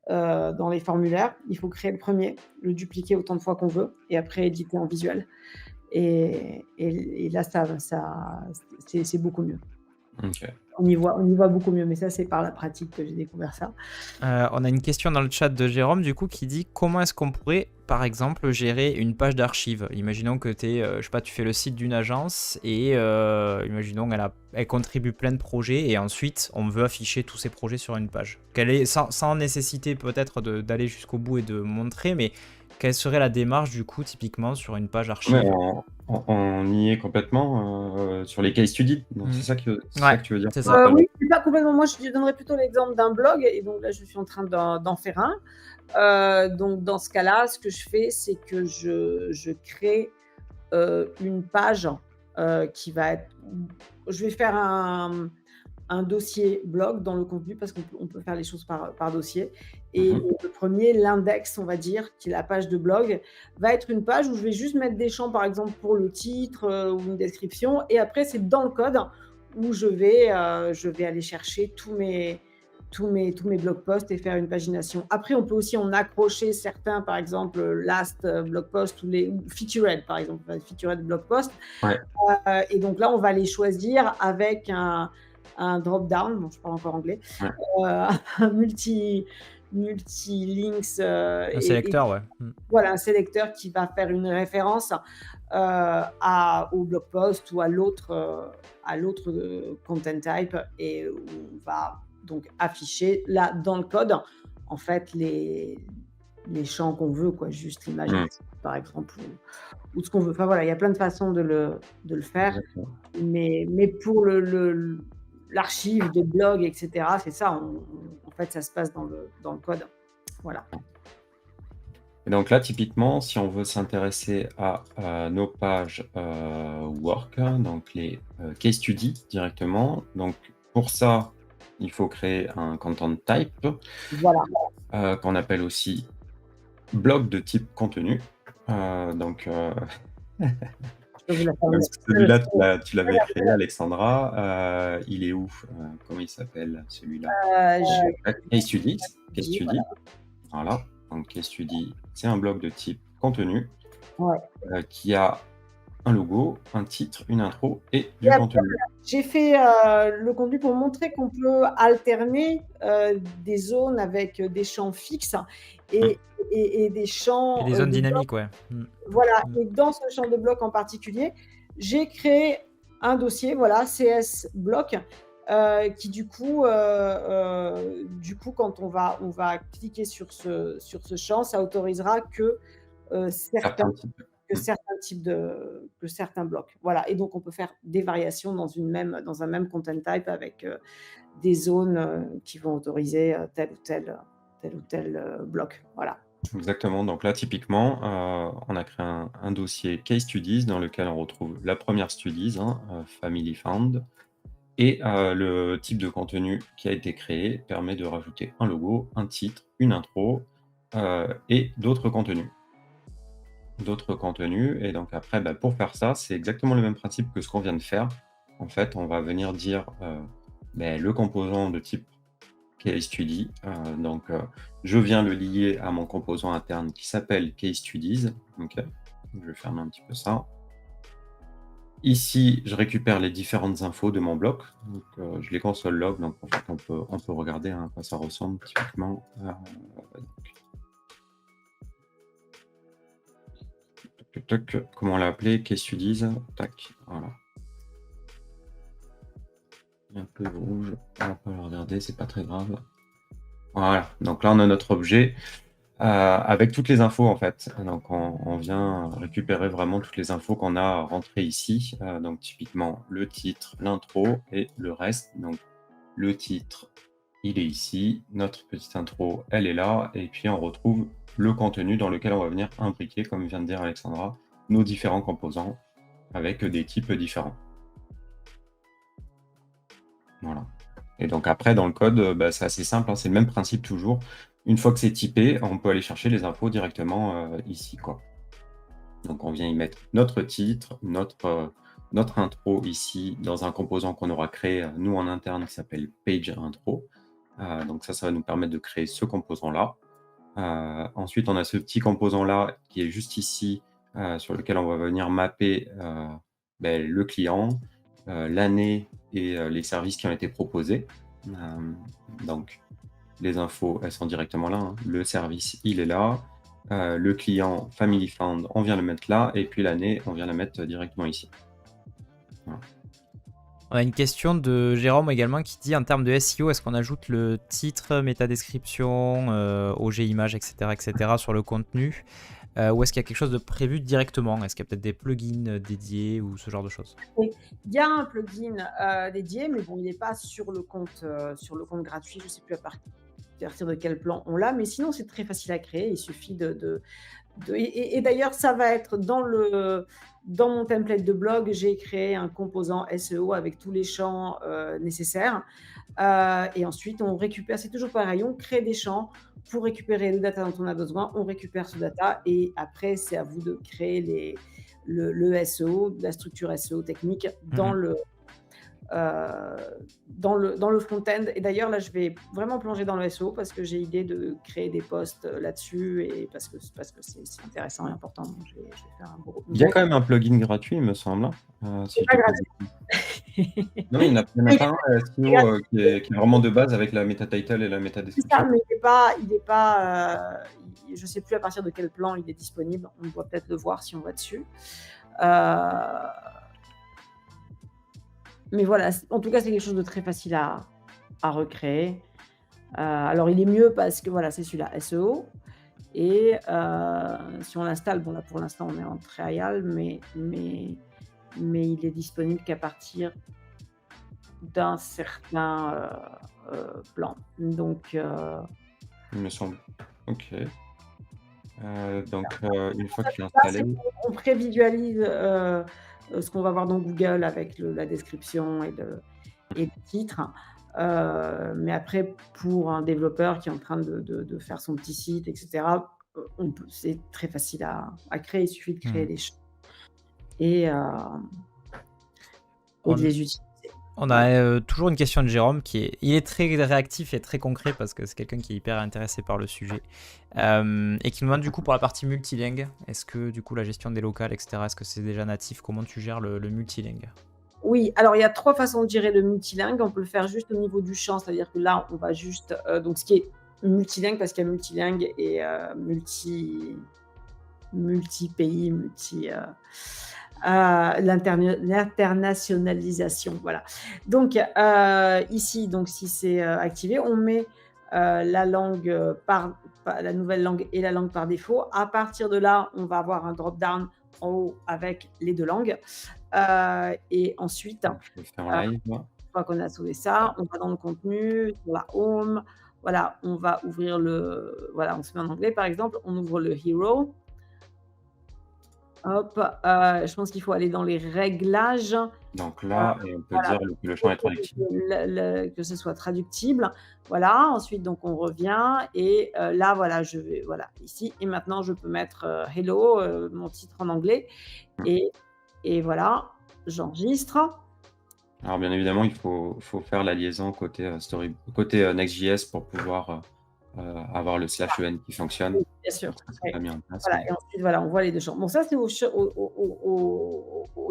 S1: dans les formulaires. Il faut créer le premier, le dupliquer autant de fois qu'on veut et après éditer en visuel. Et là, c'est beaucoup mieux.
S2: Okay.
S1: On y voit beaucoup mieux, mais ça, c'est par la pratique que j'ai découvert ça.
S3: On a une question dans le chat de Jérôme, du coup, qui dit comment est-ce qu'on pourrait, par exemple, gérer une page d'archives. Imaginons que tu fais le site d'une agence et imaginons elle contribue plein de projets et ensuite on veut afficher tous ces projets sur une page. Sans nécessité peut-être d'aller jusqu'au bout et de montrer, mais quelle serait la démarche du coup typiquement sur une page archive?
S2: On y est complètement sur les case studies, donc c'est ça que tu veux dire.
S3: C'est ça.
S1: Oui, pas complètement. Moi, je donnerais plutôt l'exemple d'un blog, et donc là, je suis en train d'en faire un. Donc, dans ce cas-là, ce que je fais, c'est que je crée une page qui va être... Je vais faire un dossier blog dans le contenu, parce qu'on peut faire les choses par dossier. Et le premier, l'index, on va dire, qui est la page de blog, va être une page où je vais juste mettre des champs, par exemple, pour le titre ou une description. Et après, c'est dans le code où je vais aller chercher tous mes blog posts et faire une pagination. Après, on peut aussi en accrocher certains, par exemple, last blog post ou featured, par exemple, featured blog post.
S2: Ouais.
S1: Et donc là, on va les choisir avec un drop-down, bon, je parle encore anglais, un multi-links
S3: Un sélecteur, ouais.
S1: voilà, un sélecteur qui va faire une référence au blog post ou à l'autre content type et où on va donc afficher là dans le code en fait les champs qu'on veut, quoi, juste l'image par exemple ou ce qu'on veut. Enfin voilà, il y a plein de façons de le faire, mais pour l'archive de blog, etc., c'est ça. En fait, ça se passe dans le code. Voilà.
S2: Et donc là, typiquement, si on veut s'intéresser à nos pages work, donc les case studies directement, donc pour ça, il faut créer un content type
S1: Voilà.
S2: qu'on appelle aussi bloc de type contenu. Donc celui-là, tu l'avais créé, Alexandra. Il est où? Comment il s'appelle celui-là? Case studies. Case study. Voilà. Donc case study, c'est un bloc de type contenu qui a un logo, un titre, une intro et du contenu.
S1: J'ai fait le contenu pour montrer qu'on peut alterner des zones avec des champs fixes et des champs.
S3: Et des zones dynamiques, ouais.
S1: Voilà, et dans ce champ de bloc en particulier, j'ai créé un dossier, voilà, CS bloc, qui du coup, quand on va cliquer sur ce champ, ça autorisera que certains blocs. Voilà, et donc on peut faire des variations dans un même content type avec des zones qui vont autoriser tel ou tel bloc. Voilà.
S2: Exactement. Donc là, typiquement, on a créé un dossier Case Studies dans lequel on retrouve la première Studies, Family Found, et le type de contenu qui a été créé permet de rajouter un logo, un titre, une intro et d'autres contenus. Et donc après, pour faire ça, c'est exactement le même principe que ce qu'on vient de faire. En fait, on va venir dire le composant de type Case Study. Donc, je viens le lier à mon composant interne qui s'appelle Case Studies. Okay. Je vais fermer un petit peu ça. Ici, je récupère les différentes infos de mon bloc. Donc, je les console log. Donc, en fait, on peut regarder à quoi ça ressemble typiquement. Comment on l'a appelé? Case Studies. Tac. Voilà. Un peu rouge, on va pas le regarder, c'est pas très grave. Voilà, donc là on a notre objet avec toutes les infos en fait. Donc on vient récupérer vraiment toutes les infos qu'on a rentrées ici. Donc typiquement le titre, l'intro et le reste. Donc le titre, il est ici, notre petite intro, elle est là, et puis on retrouve le contenu dans lequel on va venir imbriquer, comme vient de dire Alexandra, nos différents composants avec des types différents. Voilà. Et donc après, dans le code, c'est assez simple, c'est le même principe toujours. Une fois que c'est typé, on peut aller chercher les infos directement ici, quoi. Donc on vient y mettre notre titre, notre intro ici, dans un composant qu'on aura créé, nous en interne, qui s'appelle page intro. Donc ça va nous permettre de créer ce composant-là. Ensuite, on a ce petit composant-là qui est juste ici, sur lequel on va venir mapper le client, l'année et les services qui ont été proposés. Donc, les infos, elles sont directement là. Le service, il est là. Le client Family Found, on vient le mettre là. Et puis l'année, on vient la mettre directement ici. Voilà.
S3: On a une question de Jérôme également qui dit en termes de SEO, est-ce qu'on ajoute le titre, métadescription, OG image, etc. sur le contenu ou est-ce qu'il y a quelque chose de prévu directement? Est-ce qu'il y a peut-être des plugins dédiés ou ce genre de choses?
S1: Il y a un plugin dédié, mais bon, il n'est pas sur le compte gratuit. Je ne sais plus à partir de quel plan on l'a, mais sinon c'est très facile à créer. Il suffit et d'ailleurs, ça va être dans mon template de blog, j'ai créé un composant SEO avec tous les champs nécessaires. Et ensuite, on récupère, c'est toujours pareil, on crée des champs pour récupérer le data dont on a besoin, on récupère ce data et après, c'est à vous de créer le SEO, la structure SEO technique dans dans le front-end. Et d'ailleurs, là, je vais vraiment plonger dans le SEO parce que j'ai idée de créer des posts là-dessus et parce que c'est intéressant et important. Donc, je vais faire un gros.
S2: Il y a quand même un plugin gratuit, il me semble.
S1: C'est pas gratuit.
S2: Non, il n'y en a pas un SEO qui est vraiment de base avec la meta title et la meta
S1: C'est ça,
S2: description.
S1: mais il est pas, je sais plus à partir de quel plan il est disponible. On doit peut-être le voir si on va dessus. Mais voilà, en tout cas, c'est quelque chose de très facile à recréer. Alors, il est mieux parce que voilà, c'est celui-là, SEO. Et si on l'installe, bon là pour l'instant on est en trial, mais il est disponible qu'à partir d'un certain plan. Donc,
S2: Il me semble. Ok. Donc, une fois qu'il est installé.
S1: On prévisualise ce qu'on va voir dans Google avec la description et le titre. Mais après, pour un développeur qui est en train de faire son petit site, etc., c'est très facile à créer. Il suffit de créer les choses et de les utiliser.
S3: On a toujours une question de Jérôme il est très réactif et très concret parce que c'est quelqu'un qui est hyper intéressé par le sujet et qui nous demande du coup pour la partie multilingue, est-ce que du coup la gestion des locales, etc., est-ce que c'est déjà natif? Comment tu gères le multilingue?
S1: Oui, alors il y a 3 façons de gérer le multilingue. On peut le faire juste au niveau du champ, c'est-à-dire que là, on va juste donc ce qui est multilingue, parce qu'il y a multilingue et multi-pays, l'internationalisation, voilà. Donc ici, donc si c'est activé, on met la langue la nouvelle langue et la langue par défaut. À partir de là, on va avoir un drop-down en haut avec les 2 langues. Et ensuite,
S2: Je vais faire un live, moi.
S1: une fois qu'on a sauvé ça, on va dans le contenu, sur la home, voilà, on va ouvrir voilà, on se met en anglais par exemple, on ouvre le hero. Hop, je pense qu'il faut aller dans les réglages.
S2: Donc là, on peut dire que le champ est traductible.
S1: Que ce soit traductible. Voilà, ensuite, donc on revient et là, voilà, je vais ici et maintenant, je peux mettre hello, mon titre en anglais et voilà, j'enregistre.
S2: Alors bien évidemment, il faut faire la liaison côté Next.js pour pouvoir avoir le /en qui fonctionne.
S1: Oui, bien sûr.
S2: C'est pas mis en place,
S1: Voilà, et ensuite, voilà, on voit les 2 champs. Bon, ça, c'est au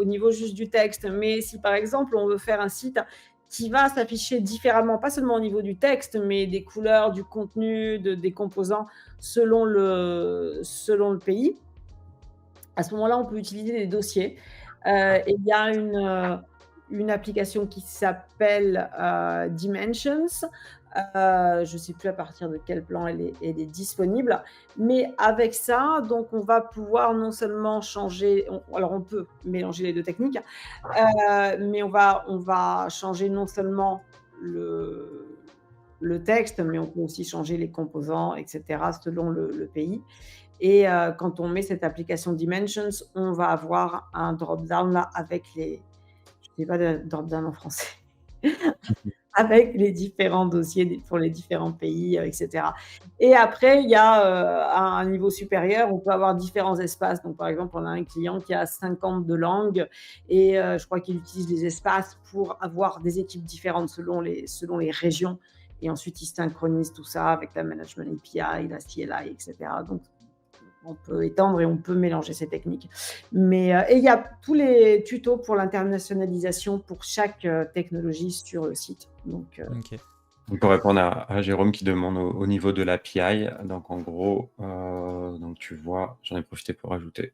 S1: niveau juste du texte. Mais si, par exemple, on veut faire un site qui va s'afficher différemment, pas seulement au niveau du texte, mais des couleurs, du contenu, des composants selon le pays, à ce moment-là, on peut utiliser des dossiers. Et il y a une application qui s'appelle Dimensions. Je ne sais plus à partir de quel plan elle est disponible, mais avec ça, donc on va pouvoir non seulement changer, alors on peut mélanger les 2 techniques, mais on va changer non seulement le texte, mais on peut aussi changer les composants, etc., selon le pays. Et quand on met cette application Dimensions, on va avoir un drop-down là avec je ne sais pas de drop-down en français. Avec les différents dossiers pour les différents pays, etc. Et après, il y a à un niveau supérieur, on peut avoir différents espaces. Donc, par exemple, on a un client qui a 52 langues et je crois qu'il utilise les espaces pour avoir des équipes différentes selon les régions. Et ensuite, il synchronise tout ça avec la Management API, la CLI, etc. Donc, on peut étendre et on peut mélanger ces techniques. Mais et il y a tous les tutos pour l'internationalisation pour chaque technologie sur le site. Donc,
S2: On peut répondre à Jérôme qui demande au niveau de l'API. Donc en gros, donc tu vois, j'en ai profité pour ajouter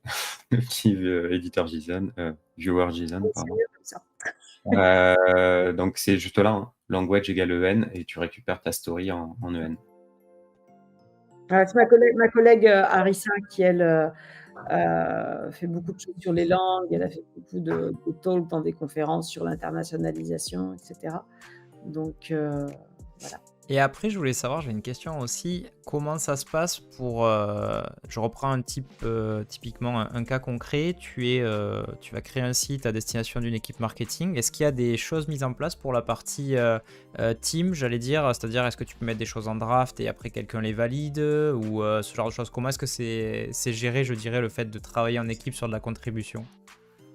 S2: le petit éditeur JSON, viewer JSON, pardon. Donc c'est juste là, hein, language égale EN, et tu récupères ta story en EN.
S1: C'est ma collègue Arissa qui, elle, fait beaucoup de choses sur les langues. Elle a fait beaucoup de talks dans des conférences sur l'internationalisation, etc. Donc, voilà.
S3: Et après, je voulais savoir, j'ai une question aussi, comment ça se passe pour, je reprends typiquement un cas concret, tu vas créer un site à destination d'une équipe marketing, est-ce qu'il y a des choses mises en place pour la partie team, j'allais dire, c'est-à-dire est-ce que tu peux mettre des choses en draft et après quelqu'un les valide, ou ce genre de choses, comment est-ce que c'est géré, je dirais, le fait de travailler en équipe sur de la contribution?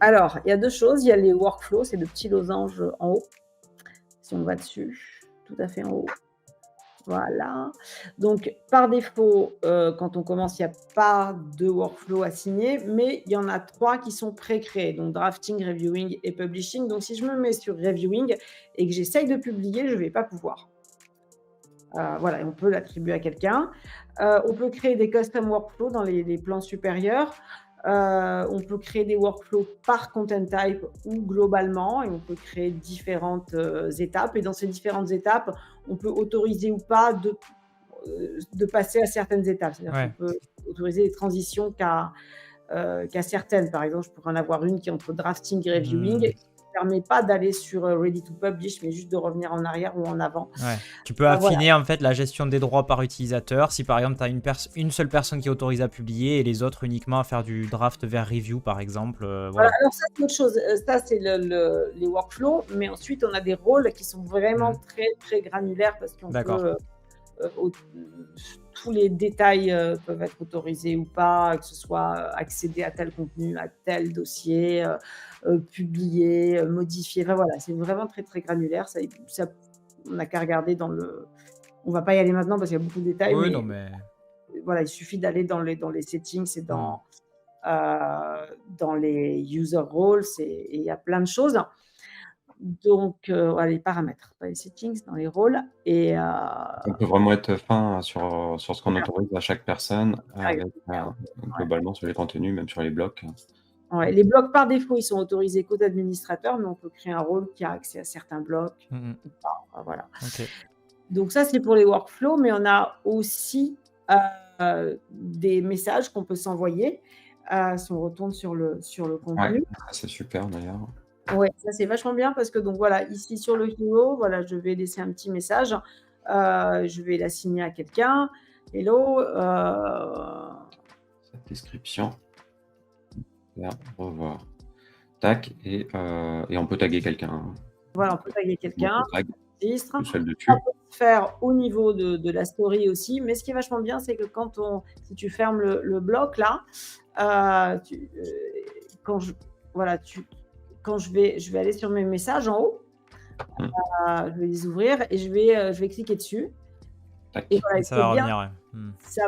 S1: Alors, il y a 2 choses, il y a les workflows, c'est de petits losanges en haut. Si on va dessus, tout à fait en haut. Voilà. Donc, par défaut, quand on commence, il n'y a pas de workflow assigné, mais il y en a 3 qui sont pré-créés, donc drafting, reviewing et publishing. Donc, si je me mets sur reviewing et que j'essaye de publier, je ne vais pas pouvoir. Voilà, et on peut l'attribuer à quelqu'un. On peut créer des custom workflows dans les plans supérieurs. On peut créer des workflows par content type ou globalement, et on peut créer différentes étapes. Et dans ces différentes étapes, on peut autoriser ou pas de passer à certaines étapes. C'est-à-dire qu'on peut autoriser les transitions qu'à certaines. Par exemple, je pourrais en avoir une qui est entre drafting et reviewing, et qui ne permet pas d'aller sur ready to publish, mais juste de revenir en arrière ou en avant.
S3: Ouais. Tu peux affiner en fait la gestion des droits par utilisateur. Si par exemple tu as une seule personne qui autorise à publier et les autres uniquement à faire du draft vers review par exemple.
S1: Voilà. Alors ça c'est autre chose. Ça c'est les workflows, mais ensuite on a des rôles qui sont vraiment très très granulaires parce qu'on peut tous les détails peuvent être autorisés ou pas, que ce soit accéder à tel contenu, à tel dossier, publier, modifier. Enfin voilà, c'est vraiment très très granulaire. Ça, on n'a qu'à regarder dans le. On va pas y aller maintenant parce qu'il y a beaucoup de détails.
S3: Oui, mais
S1: voilà, il suffit d'aller dans les settings et dans les user roles et il y a plein de choses. Donc, les paramètres, pas les settings, dans les rôles. Et,
S2: on peut vraiment être fin sur ce qu'on autorise à chaque personne, globalement sur les contenus, même sur les blocs.
S1: Ouais, les blocs, par défaut, ils sont autorisés qu'aux administrateurs, mais on peut créer un rôle qui a accès à certains blocs. Ou pas, voilà.
S3: Okay.
S1: Donc ça, c'est pour les workflows, mais on a aussi des messages qu'on peut s'envoyer si on retourne sur le contenu.
S2: Ouais, c'est super d'ailleurs.
S1: Ouais, ça c'est vachement bien parce que donc voilà, ici sur le hero, voilà, je vais laisser un petit message, je vais l'assigner à quelqu'un. Hello.
S2: Cette description. Là, revoir. Tac, et on peut taguer quelqu'un.
S1: Voilà, on peut taguer quelqu'un.
S2: On peut
S1: le faire au niveau de la story aussi, mais ce qui est vachement bien, c'est que si tu fermes le bloc là, quand je vais aller sur mes messages en haut, je vais les ouvrir et je vais cliquer dessus.
S3: Et voilà, ça va revenir.
S1: Ça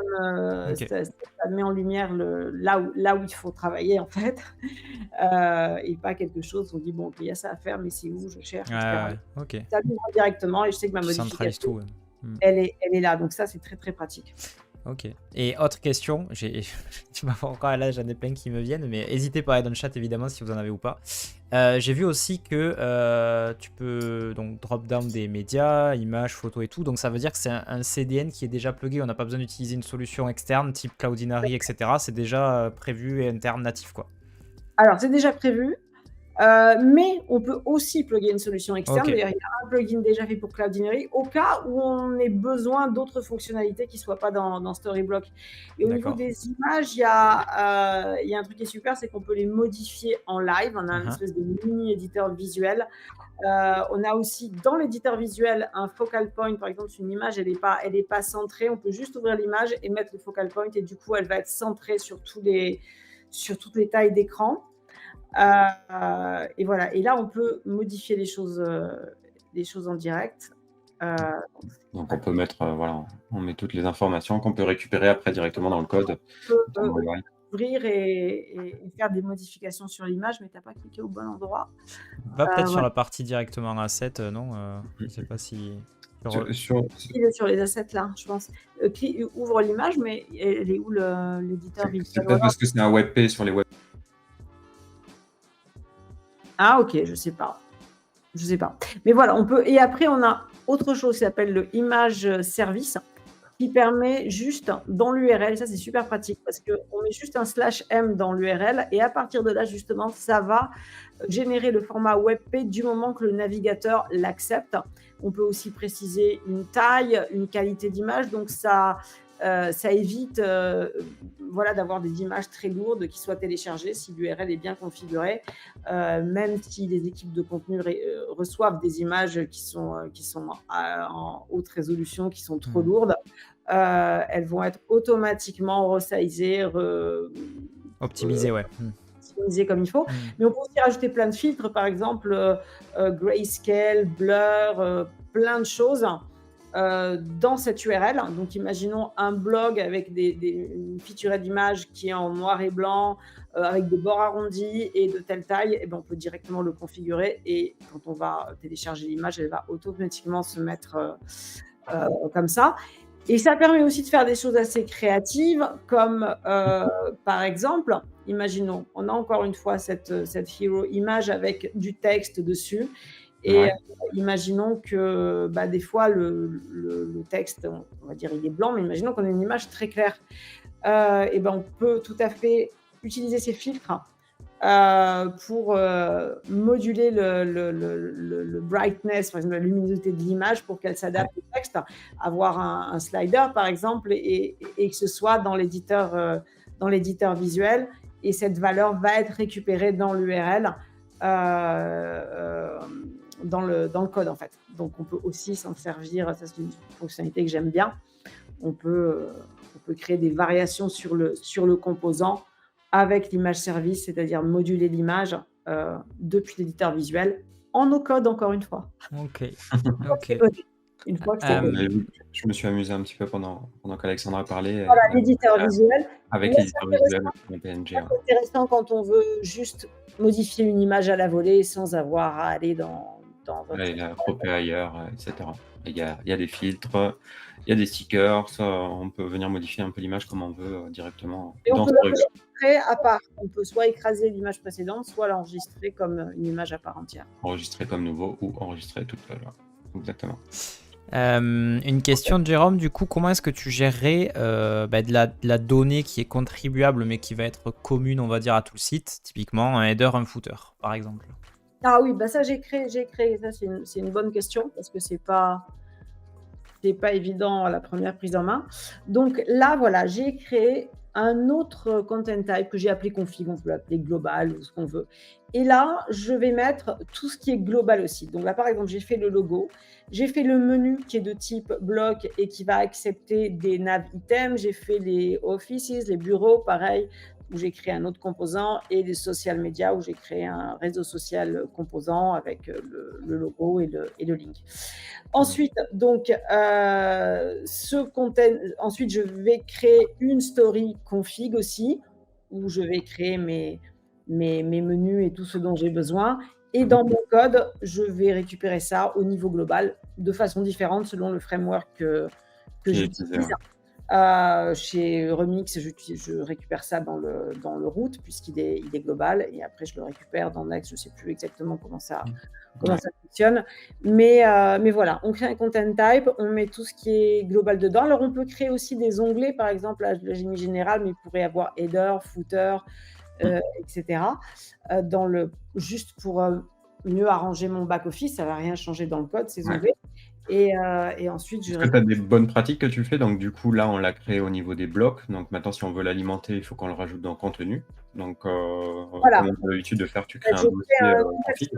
S1: met en lumière là où il faut travailler en fait, et pas quelque chose où on dit bon, il y a ça à faire, mais c'est où je cherche. Ça m'ouvre directement et je sais que ma modification, elle est là. Donc ça, c'est très très pratique.
S3: Ok. Et autre question, tu m'as encore là, j'en ai plein qui me viennent, mais n'hésitez pas à être dans le chat évidemment si vous en avez ou pas. J'ai vu aussi que tu peux donc drop down des médias, images, photos et tout, donc ça veut dire que c'est un CDN qui est déjà plugué, on n'a pas besoin d'utiliser une solution externe type Cloudinary, etc. C'est déjà prévu et interne natif quoi.
S1: Alors c'est déjà prévu. Mais on peut aussi plugger une solution externe. D'ailleurs, il y a un plugin déjà fait pour Cloudinary au cas où on ait besoin d'autres fonctionnalités qui ne soient pas dans Storyblock. Et au niveau des images, il y a un truc qui est super, c'est qu'on peut les modifier en live. On a une espèce de mini-éditeur visuel. On a aussi dans l'éditeur visuel un focal point. Par exemple, si une image elle est pas centrée, on peut juste ouvrir l'image et mettre le focal point et du coup, elle va être centrée sur toutes les tailles d'écran. Et voilà. Et là, on peut modifier les choses en direct.
S2: Donc, on peut mettre, on met toutes les informations qu'on peut récupérer après directement dans le code.
S1: On peut ouvrir et faire des modifications sur l'image, mais tu n'as pas cliqué au bon endroit.
S3: Va peut-être sur la partie directement asset, non je ne sais pas si.
S1: Il est sur les assets là, je pense. Ouvre l'image, mais elle est où l'éditeur visuel?
S2: C'est peut-être parce que c'est un WebP sur les web.
S1: Ah ok, je sais pas. Mais voilà, on peut. Et après, on a autre chose qui s'appelle le image service, qui permet juste dans l'URL, ça c'est super pratique parce qu'on met juste un /m dans l'URL et à partir de là, justement, ça va générer le format WebP du moment que le navigateur l'accepte. On peut aussi préciser une taille, une qualité d'image, donc ça évite d'avoir des images très lourdes qui soient téléchargées si l'URL est bien configurée, même si les équipes de contenu reçoivent des images qui sont en haute résolution, qui sont trop lourdes, elles vont être automatiquement resizées,
S3: optimisées,
S1: optimisé comme il faut. Mais on peut aussi rajouter plein de filtres, par exemple grayscale, blur, plein de choses dans cette URL. Donc, imaginons un blog avec une featurette d'image qui est en noir et blanc, avec des bords arrondis et de telle taille. Et ben, on peut directement le configurer et quand on va télécharger l'image, elle va automatiquement se mettre comme ça. Et ça permet aussi de faire des choses assez créatives, comme par exemple, imaginons, on a encore une fois cette hero image avec du texte dessus. Et imaginons que des fois, le texte, on va dire, il est blanc, mais imaginons qu'on a une image très claire. Et ben, on peut tout à fait utiliser ces filtres pour moduler le brightness, par exemple la luminosité de l'image pour qu'elle s'adapte au texte, avoir un slider par exemple et que ce soit dans l'éditeur visuel et cette valeur va être récupérée dans l'URL dans le code en fait. Donc on peut aussi s'en servir, ça c'est une fonctionnalité que j'aime bien. On peut créer des variations sur le composant avec l'image service, c'est-à-dire moduler l'image depuis l'éditeur visuel en no code encore une fois.
S3: Ok.
S1: Une fois que c'est codé.
S2: Je me suis amusé un petit peu pendant qu'Alexandra parlait.
S1: Voilà, l'éditeur visuel.
S2: Avec l'éditeur visuel en PNG.
S1: C'est intéressant quand on veut juste modifier une image à la volée sans avoir à aller dans votre...
S2: Il a croppé ailleurs, etc. Il y a des filtres, il y a des stickers, on peut venir modifier un peu l'image comme on veut directement.
S1: Et on peut l'enregistrer à part. On peut soit écraser l'image précédente, soit l'enregistrer comme une image à part entière.
S2: Enregistrer comme nouveau ou enregistrer toute seule. Exactement.
S3: Une question de Jérôme, du coup, comment est-ce que tu gérerais de la donnée qui est contribuable mais qui va être commune, on va dire, à tout le site, typiquement un header, un footer, par exemple?
S1: Ah oui, ça j'ai créé, ça c'est une bonne question parce que c'est pas évident à la première prise en main. Donc là, voilà, j'ai créé un autre content type que j'ai appelé config, on peut l'appeler global ou ce qu'on veut. Et là, je vais mettre tout ce qui est global aussi. Donc là, par exemple, j'ai fait le logo, j'ai fait le menu qui est de type bloc et qui va accepter des nav items, j'ai fait les offices, les bureaux, pareil, où j'ai créé un autre composant, et les social media où j'ai créé un réseau social composant avec le logo et le link. Ensuite, donc, ensuite, je vais créer une story config aussi, où je vais créer mes menus et tout ce dont j'ai besoin. Et dans mon code, je vais récupérer ça au niveau global de façon différente selon le framework que j'utilise. Chez Remix, je récupère ça dans le root puisqu'il est global, et après je le récupère dans Next. Je ne sais plus exactement comment ça fonctionne, mais voilà, on crée un content type, on met tout ce qui est global dedans. Alors on peut créer aussi des onglets, par exemple là j'ai mis général, mais il pourrait y avoir header, footer, etc. Juste pour mieux arranger mon back office, ça va rien changer dans le code, ces onglets. Et ensuite,
S2: Est-ce que tu as des bonnes pratiques que tu fais? Donc, du coup, là, on l'a créé au niveau des blocs. Donc, maintenant, si on veut l'alimenter, il faut qu'on le rajoute dans contenu. Donc,
S1: voilà.
S2: Comme on a l'habitude de faire, tu crées un dossier.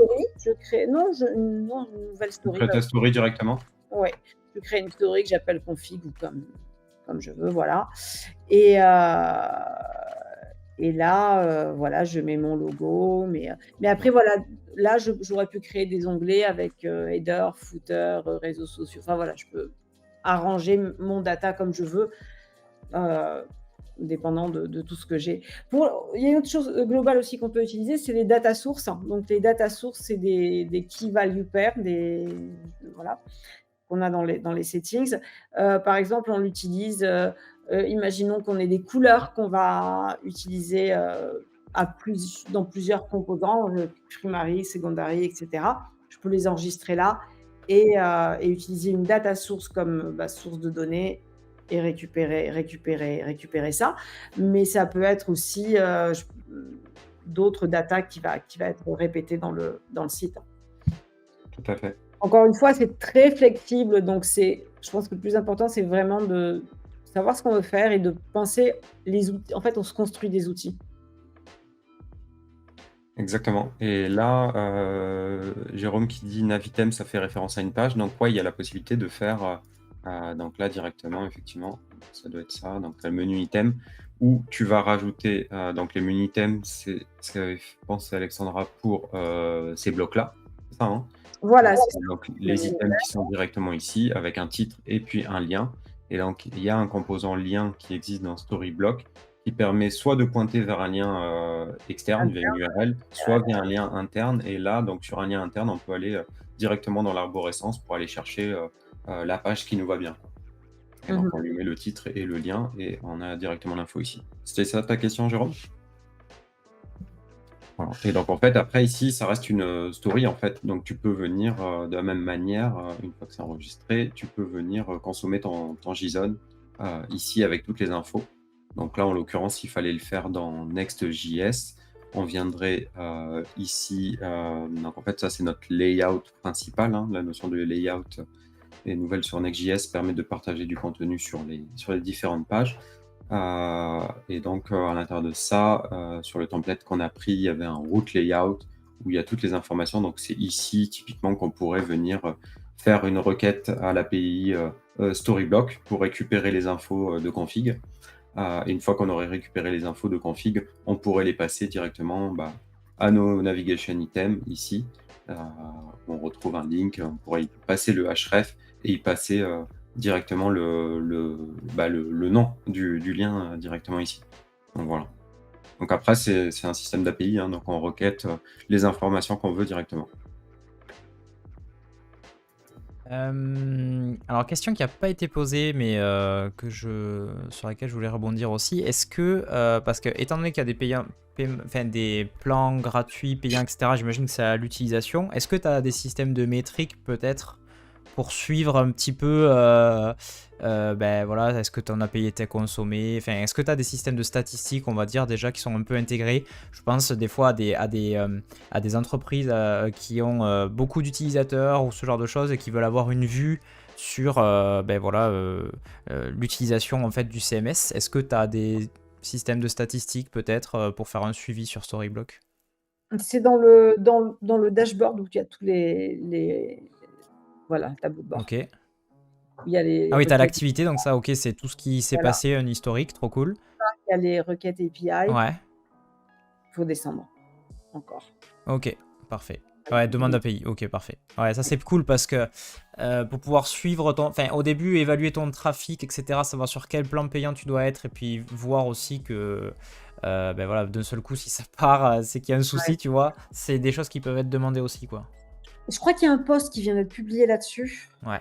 S1: Une nouvelle story.
S2: Tu crées ta story directement?
S1: Oui, je crée une story que j'appelle config ou comme je veux, voilà. Et là, voilà, je mets mon logo. Mais après, voilà, là, j'aurais pu créer des onglets avec header, footer, réseaux sociaux. Enfin, voilà, je peux arranger mon data comme je veux, dépendant de tout ce que j'ai. Il y a une autre chose globale aussi qu'on peut utiliser, c'est les data sources. Donc, les data sources, c'est des key value pairs, voilà, qu'on a dans les settings. Par exemple, on l'utilise... imaginons qu'on ait des couleurs qu'on va utiliser dans plusieurs composants, primary, secondary, etc. Je peux les enregistrer là et utiliser une data source comme source de données et récupérer ça. Mais ça peut être aussi d'autres data qui va être répétée dans le site.
S2: Tout à fait.
S1: Encore une fois, c'est très flexible. Donc, je pense que le plus important, c'est vraiment de savoir ce qu'on veut faire et de penser les outils. En fait, on se construit des outils.
S2: Exactement. Et là, Jérôme qui dit Navitem, ça fait référence à une page. Donc, il y a la possibilité de faire, donc là, directement, effectivement, ça doit être ça. Donc, le menu item. où tu vas rajouter donc les menu items, c'est ce qu'avait pensé Alexandra pour ces blocs-là. C'est ça, hein?
S1: Voilà,
S2: Donc,
S1: c'est ça.
S2: donc, les items qui sont directement ici avec un titre et puis un lien. Et donc, il y a un composant lien qui existe dans Storyblock qui permet soit de pointer vers un lien externe via une URL, soit via un lien interne. Et là, donc sur un lien interne, on peut aller directement dans l'arborescence pour aller chercher la page qui nous va bien. Et donc, on lui met le titre et le lien et on a directement l'info ici. C'était ça ta question, Jérôme? Voilà. Et donc, en fait, après, ici, ça reste une story, en fait. Donc, tu peux venir de la même manière, une fois que c'est enregistré, tu peux venir consommer ton JSON ici avec toutes les infos. Donc là, en l'occurrence, il fallait le faire dans Next.js. On viendrait ici. Donc, en fait, ça, c'est notre layout principal. Hein. La notion de layout est nouvelle sur Next.js permet de partager du contenu sur les différentes pages. Et donc, à l'intérieur de ça, sur le template qu'on a pris, il y avait un route layout où il y a toutes les informations. Donc, c'est ici, typiquement, qu'on pourrait venir faire une requête à l'API Storyblock pour récupérer les infos de config. Et une fois qu'on aurait récupéré les infos de config, on pourrait les passer directement à nos navigation items ici. On retrouve un link, on pourrait y passer le href et y passer directement le nom du lien directement ici. Donc voilà. Donc après, c'est un système d'API, hein, donc on requête les informations qu'on veut directement.
S3: Alors, question qui n'a pas été posée, mais sur laquelle je voulais rebondir aussi. Est-ce que, parce que étant donné qu'il y a des des plans gratuits, payants, etc., j'imagine que c'est à l'utilisation. Est-ce que tu as des systèmes de métriques peut-être pour suivre un petit peu, voilà, est-ce que tu en as payé, t'as consommé, enfin, est-ce que tu as des systèmes de statistiques, on va dire, déjà qui sont un peu intégrés? Je pense des fois à des entreprises qui ont beaucoup d'utilisateurs ou ce genre de choses et qui veulent avoir une vue sur l'utilisation en fait du CMS. Est-ce que tu as des systèmes de statistiques peut-être pour faire un suivi sur Storyblock?
S1: C'est dans le dashboard où il y a tous les voilà, le tableau de bord.
S3: Ok.
S1: Il y a les
S3: Ah oui, tu as
S1: requêtes,
S3: l'activité, donc ça, ok, c'est tout ce qui s'est
S1: voilà.
S3: passé, un historique, trop cool.
S1: Il y a les requêtes API.
S3: Ouais.
S1: Il faut descendre encore.
S3: Ok, parfait. Ouais, demande API, ok, parfait. Ouais, ça c'est cool parce que pour pouvoir suivre enfin au début, évaluer ton trafic, etc., savoir sur quel plan payant tu dois être et puis voir aussi que voilà, d'un seul coup, si ça part, c'est qu'il y a un souci,
S1: Ouais.
S3: tu vois. C'est des choses qui peuvent être demandées aussi, quoi.
S1: Je crois qu'il y a un post qui vient d'être publié là-dessus.
S3: Ouais.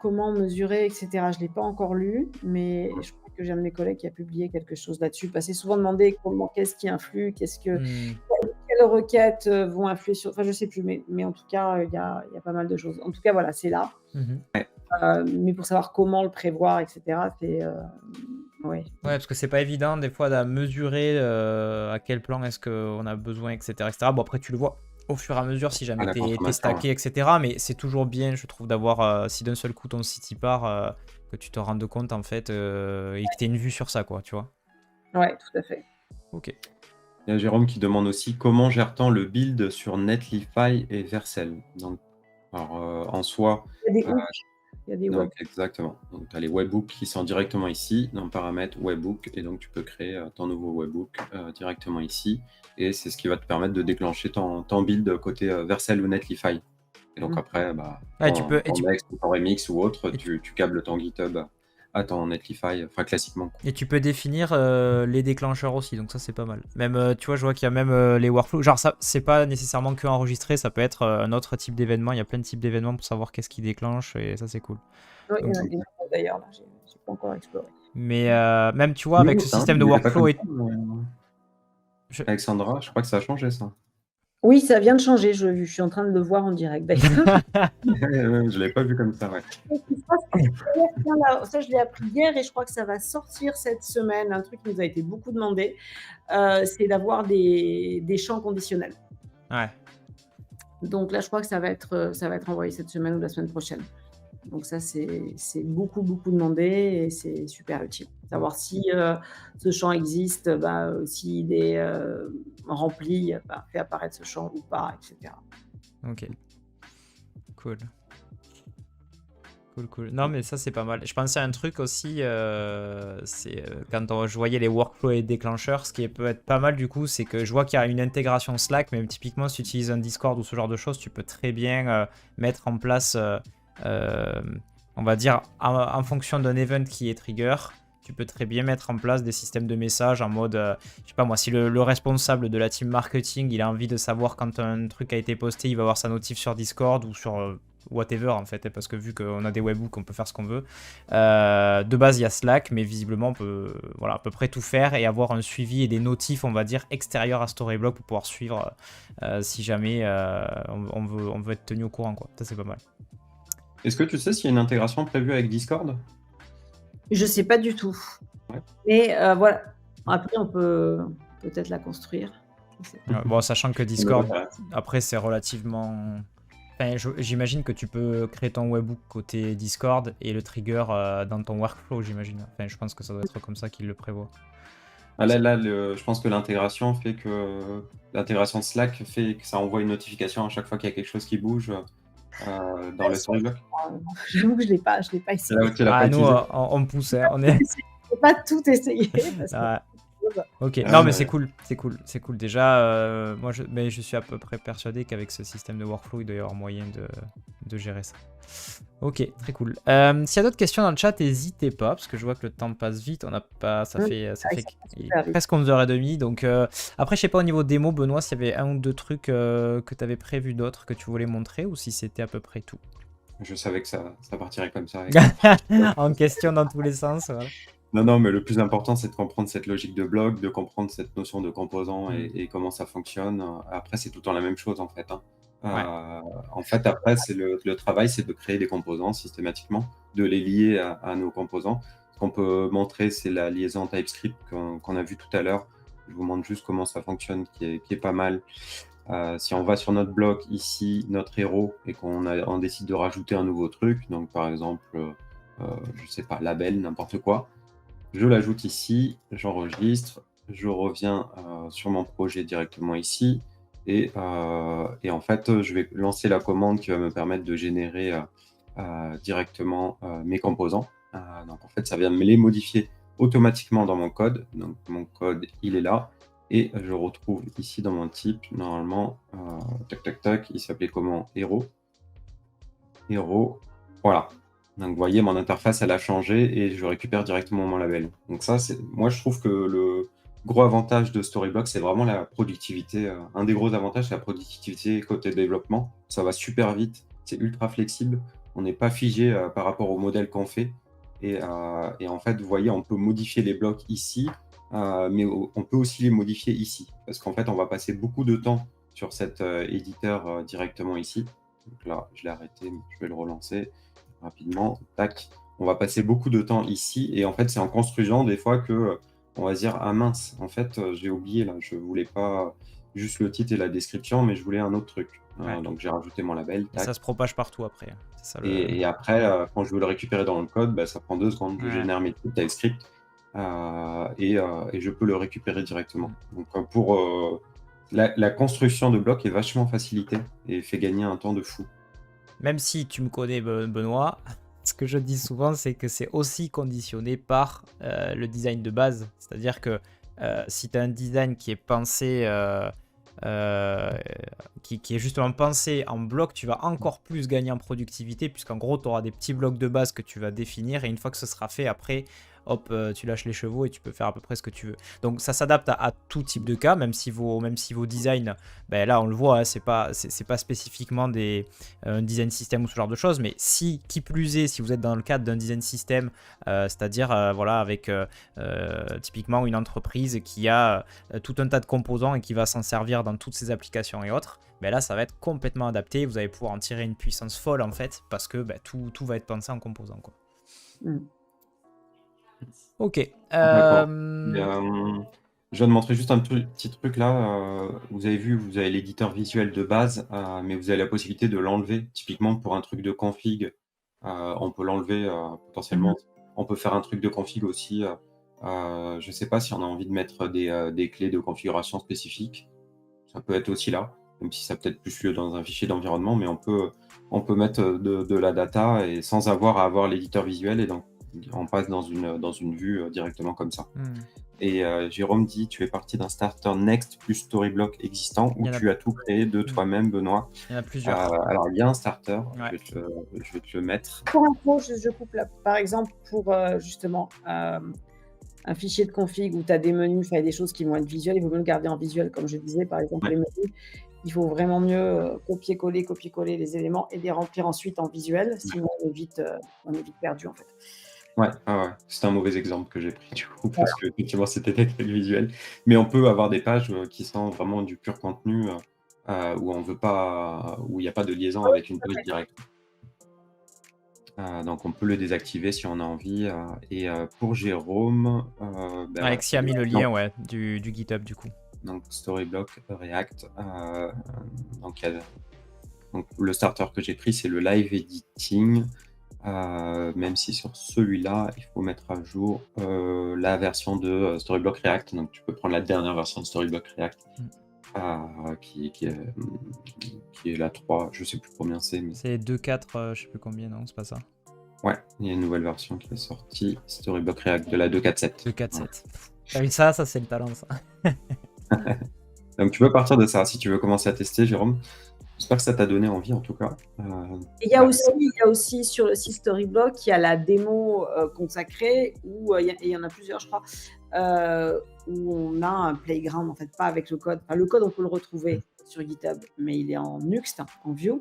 S1: Comment mesurer, etc. Je ne l'ai pas encore lu, mais je crois que j'ai un de mes collègues qui a publié quelque chose là-dessus. Parce que c'est souvent demandé qu'est-ce qui influe, quelles requêtes vont influer sur. Enfin, je ne sais plus, mais en tout cas, il y a pas mal de choses. En tout cas, voilà, c'est là. Mais pour savoir comment le prévoir, etc., c'est. Ouais.
S3: Ouais, parce que c'est pas évident des fois de mesurer à quel plan est-ce qu'on a besoin, etc., etc. Bon, après, tu le vois au fur et à mesure si jamais t'es stacké, etc. Mais c'est toujours bien, je trouve, d'avoir, si d'un seul coup ton site y part, que tu te rendes compte en fait et que tu aies une vue sur ça, quoi, tu vois.
S1: Ouais, tout à fait.
S3: Ok.
S2: Il y a Jérôme qui demande aussi comment gère-t-on le build sur Netlify et Vercel. Donc, alors, en soi,
S1: il y a des hooks, il y a des
S2: donc,
S1: web.
S2: exactement. Donc, tu as les webhooks qui sont directement ici, dans paramètres webhook, et donc tu peux créer ton nouveau webhook directement ici, et c'est ce qui va te permettre de déclencher ton build côté Vercel ou Netlify. Et donc après, ton Remix ou autre, tu câbles ton GitHub à ton Netlify, enfin classiquement.
S3: Et tu peux définir les déclencheurs aussi, donc ça c'est pas mal. Même, tu vois, je vois qu'il y a même les workflows. Genre, ça, c'est pas nécessairement que enregistré, ça peut être un autre type d'événement. Il y a plein de types d'événements pour savoir qu'est-ce qui déclenche, et ça c'est cool.
S1: Oui, il y en a des nouveaux d'ailleurs, là, j'ai pas encore exploré.
S3: Mais même, tu vois, avec ce système de workflow.
S2: Alexandra, je crois que ça a changé ça.
S1: Oui, ça vient de changer, je suis en train de le voir en direct d'ailleurs.
S2: Je l'avais pas vu comme ça, ouais.
S1: Ça, je l'ai appris hier et je crois que ça va sortir cette semaine. Un truc qui nous a été beaucoup demandé, c'est d'avoir des champs conditionnels.
S3: Ouais.
S1: Donc là, je crois que ça va être envoyé cette semaine ou la semaine prochaine. Donc ça, c'est beaucoup demandé et c'est super utile. Savoir si ce champ existe, s'il est rempli, fait apparaître ce champ ou pas, etc.
S3: Ok. Cool. Cool. Non, mais ça, c'est pas mal. Je pensais à un truc aussi, c'est quand je voyais les workflows et déclencheurs, ce qui peut être pas mal du coup, c'est que je vois qu'il y a une intégration Slack, mais typiquement, si tu utilises un Discord ou ce genre de choses, tu peux très bien mettre en place, euh, on va dire, en fonction d'un event qui est trigger, tu peux très bien mettre en place des systèmes de messages en mode, je sais pas moi, si le responsable de la team marketing, il a envie de savoir quand un truc a été posté, il va avoir sa notif sur Discord ou sur whatever en fait, parce que vu qu'on a des webhooks, on peut faire ce qu'on veut. De base, il y a Slack, mais visiblement, on peut voilà, à peu près tout faire et avoir un suivi et des notifs, on va dire, extérieurs à Storyblock pour pouvoir suivre si jamais on veut être tenu au courant, quoi. Ça, c'est pas mal.
S2: Est-ce que tu sais s'il y a une intégration prévue avec Discord?
S1: Je sais pas du tout.
S2: Ouais.
S1: Mais voilà. Après, on peut peut-être la construire.
S3: Bon, sachant que Discord, après, c'est relativement... Enfin, j'imagine que tu peux créer ton webhook côté Discord et le trigger dans ton workflow, j'imagine. Enfin, je pense que ça doit être comme ça qu'il le prévoit.
S2: Ah là, je pense que l'intégration fait que l'intégration de Slack fait que ça envoie une notification à chaque fois qu'il y a quelque chose qui bouge dans le Storyblock.
S1: J'avoue que je l'ai pas essayé.
S3: Nous, on pousse, hein, on est...
S1: Je n'ai pas tout essayé. Parce que...
S3: Ok, non mais c'est cool. Déjà, moi je suis à peu près persuadé qu'avec ce système de workflow, il doit y avoir moyen de gérer ça. Ok, très cool. S'il y a d'autres questions dans le chat, n'hésitez pas, parce que je vois que le temps passe vite. On n'a pas, ça fait presque 11h30. Donc après, je sais pas au niveau démo, Benoît, s'il y avait un ou deux trucs que tu avais prévu d'autres que tu voulais montrer, ou si c'était à peu près tout.
S2: Je savais que ça partirait comme ça.
S3: En question dans tous les sens. Voilà.
S2: Non, mais le plus important, c'est de comprendre cette logique de bloc, de comprendre cette notion de composant et comment ça fonctionne. Après, c'est tout le temps la même chose, en fait. En fait, après, c'est le travail, c'est de créer des composants systématiquement, de les lier à nos composants. Ce qu'on peut montrer, c'est la liaison TypeScript qu'on a vu tout à l'heure. Je vous montre juste comment ça fonctionne, qui est pas mal. Si on va sur notre bloc, ici, notre héros, et qu'on décide de rajouter un nouveau truc, donc par exemple, je sais pas, label, n'importe quoi, je l'ajoute ici, j'enregistre, je reviens sur mon projet directement ici, et en fait, je vais lancer la commande qui va me permettre de générer directement mes composants. Donc en fait, ça vient me les modifier automatiquement dans mon code. Donc mon code, il est là. Et je retrouve ici dans mon type, normalement, il s'appelait comment? Héros. Voilà. Donc vous voyez, mon interface, elle a changé et je récupère directement mon label. Donc ça, moi, je trouve que le gros avantage de Storyblock, c'est vraiment la productivité. Un des gros avantages, c'est la productivité côté développement. Ça va super vite, c'est ultra flexible. On n'est pas figé par rapport au modèle qu'on fait. Et en fait, vous voyez, on peut modifier les blocs ici, mais on peut aussi les modifier ici. Parce qu'en fait, on va passer beaucoup de temps sur cet éditeur directement ici. Donc là, je l'ai arrêté, mais je vais le relancer rapidement. Tac. On va passer beaucoup de temps ici. Et en fait, c'est en construisant des fois que on va se dire, ah mince, en fait, j'ai oublié là. Je voulais pas juste le titre et la description, mais je voulais un autre truc. Donc j'ai rajouté mon label.
S3: Et ça se propage partout après. Ça,
S2: et après, quand je veux le récupérer dans le code, ça prend 2 secondes. Je génère mes types TypeScript et je peux le récupérer directement. Donc pour la construction de blocs est vachement facilitée et fait gagner un temps de fou.
S3: Même si tu me connais, Benoît, ce que je dis souvent, c'est que c'est aussi conditionné par le design de base. C'est-à-dire que si tu as un design qui est pensé, qui est justement pensé en bloc, tu vas encore plus gagner en productivité, puisqu'en gros, tu auras des petits blocs de base que tu vas définir, et une fois que ce sera fait, après, hop, tu lâches les chevaux et tu peux faire à peu près ce que tu veux. Donc ça s'adapte à tout type de cas, même si vos designs, là on le voit, hein, c'est pas spécifiquement un design system ou ce genre de choses, mais qui plus est, si vous êtes dans le cadre d'un design system, c'est-à-dire voilà, avec typiquement une entreprise qui a tout un tas de composants et qui va s'en servir dans toutes ses applications et autres, là ça va être complètement adapté, vous allez pouvoir en tirer une puissance folle en fait, parce que tout va être pensé en composants, quoi. Ok.
S2: Je viens de montrer juste un petit truc là. Vous avez vu, vous avez l'éditeur visuel de base, mais vous avez la possibilité de l'enlever. Typiquement pour un truc de config, on peut l'enlever potentiellement. On peut faire un truc de config aussi. Je ne sais pas si on a envie de mettre des clés de configuration spécifiques. Ça peut être aussi là. même si ça a peut-être plus lieu dans un fichier d'environnement, mais on peut mettre de la data et sans avoir à avoir l'éditeur visuel, et donc on passe dans une vue directement comme ça. Et Jérôme dit, tu es parti d'un starter Next plus Storyblock existant ou tu as tout créé de toi-même, Benoît?
S3: Il y en a plusieurs.
S2: Alors, il y a un starter,
S3: Ouais.
S2: je vais te le mettre.
S1: Pour info, je coupe là. Par exemple, pour justement un fichier de config où tu as des menus, enfin, des choses qui vont être visuelles, il vaut mieux le garder en visuel, comme je disais, par exemple, les menus. Il faut vraiment mieux copier-coller les éléments et les remplir ensuite en visuel, sinon on est vite perdu en fait.
S2: Ouais, c'est un mauvais exemple que j'ai pris du coup, parce que effectivement c'était très visuel. Mais on peut avoir des pages qui sont vraiment du pur contenu, où on veut pas, où il n'y a pas de liaison avec une page directe. Donc on peut le désactiver si on a envie. Et pour Jérôme,
S3: Alexis a mis le lien du GitHub du coup.
S2: Donc Storyblock React. Donc le starter que j'ai pris, c'est le live editing. Même si sur celui-là, il faut mettre à jour la version de Storyblock React. Donc tu peux prendre la dernière version de Storyblock React, qui est la 3, je sais plus combien c'est. Mais...
S3: C'est 2.4, je sais plus combien, non, c'est pas ça.
S2: Ouais, il y a une nouvelle version qui est sortie, Storyblock React de la 2.4.7.
S3: 2.4.7. T'as vu ça c'est le talent, ça.
S2: Donc tu peux partir de ça si tu veux commencer à tester, Jérôme. J'espère que ça t'a donné envie en tout cas.
S1: Il y a aussi sur le site Storyblock, il y a la démo consacrée, où il y en a plusieurs, je crois, où on a un playground, en fait, pas avec le code. Enfin, le code, on peut le retrouver sur GitHub, mais il est en Nuxt, en Vue.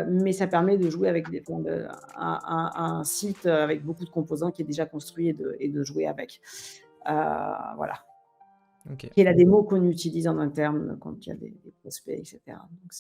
S1: Mais ça permet de jouer avec un site avec beaucoup de composants qui est déjà construit et de jouer avec. Voilà.
S3: Okay.
S1: Qui est la démo qu'on utilise en interne quand il y a des prospects, etc. Donc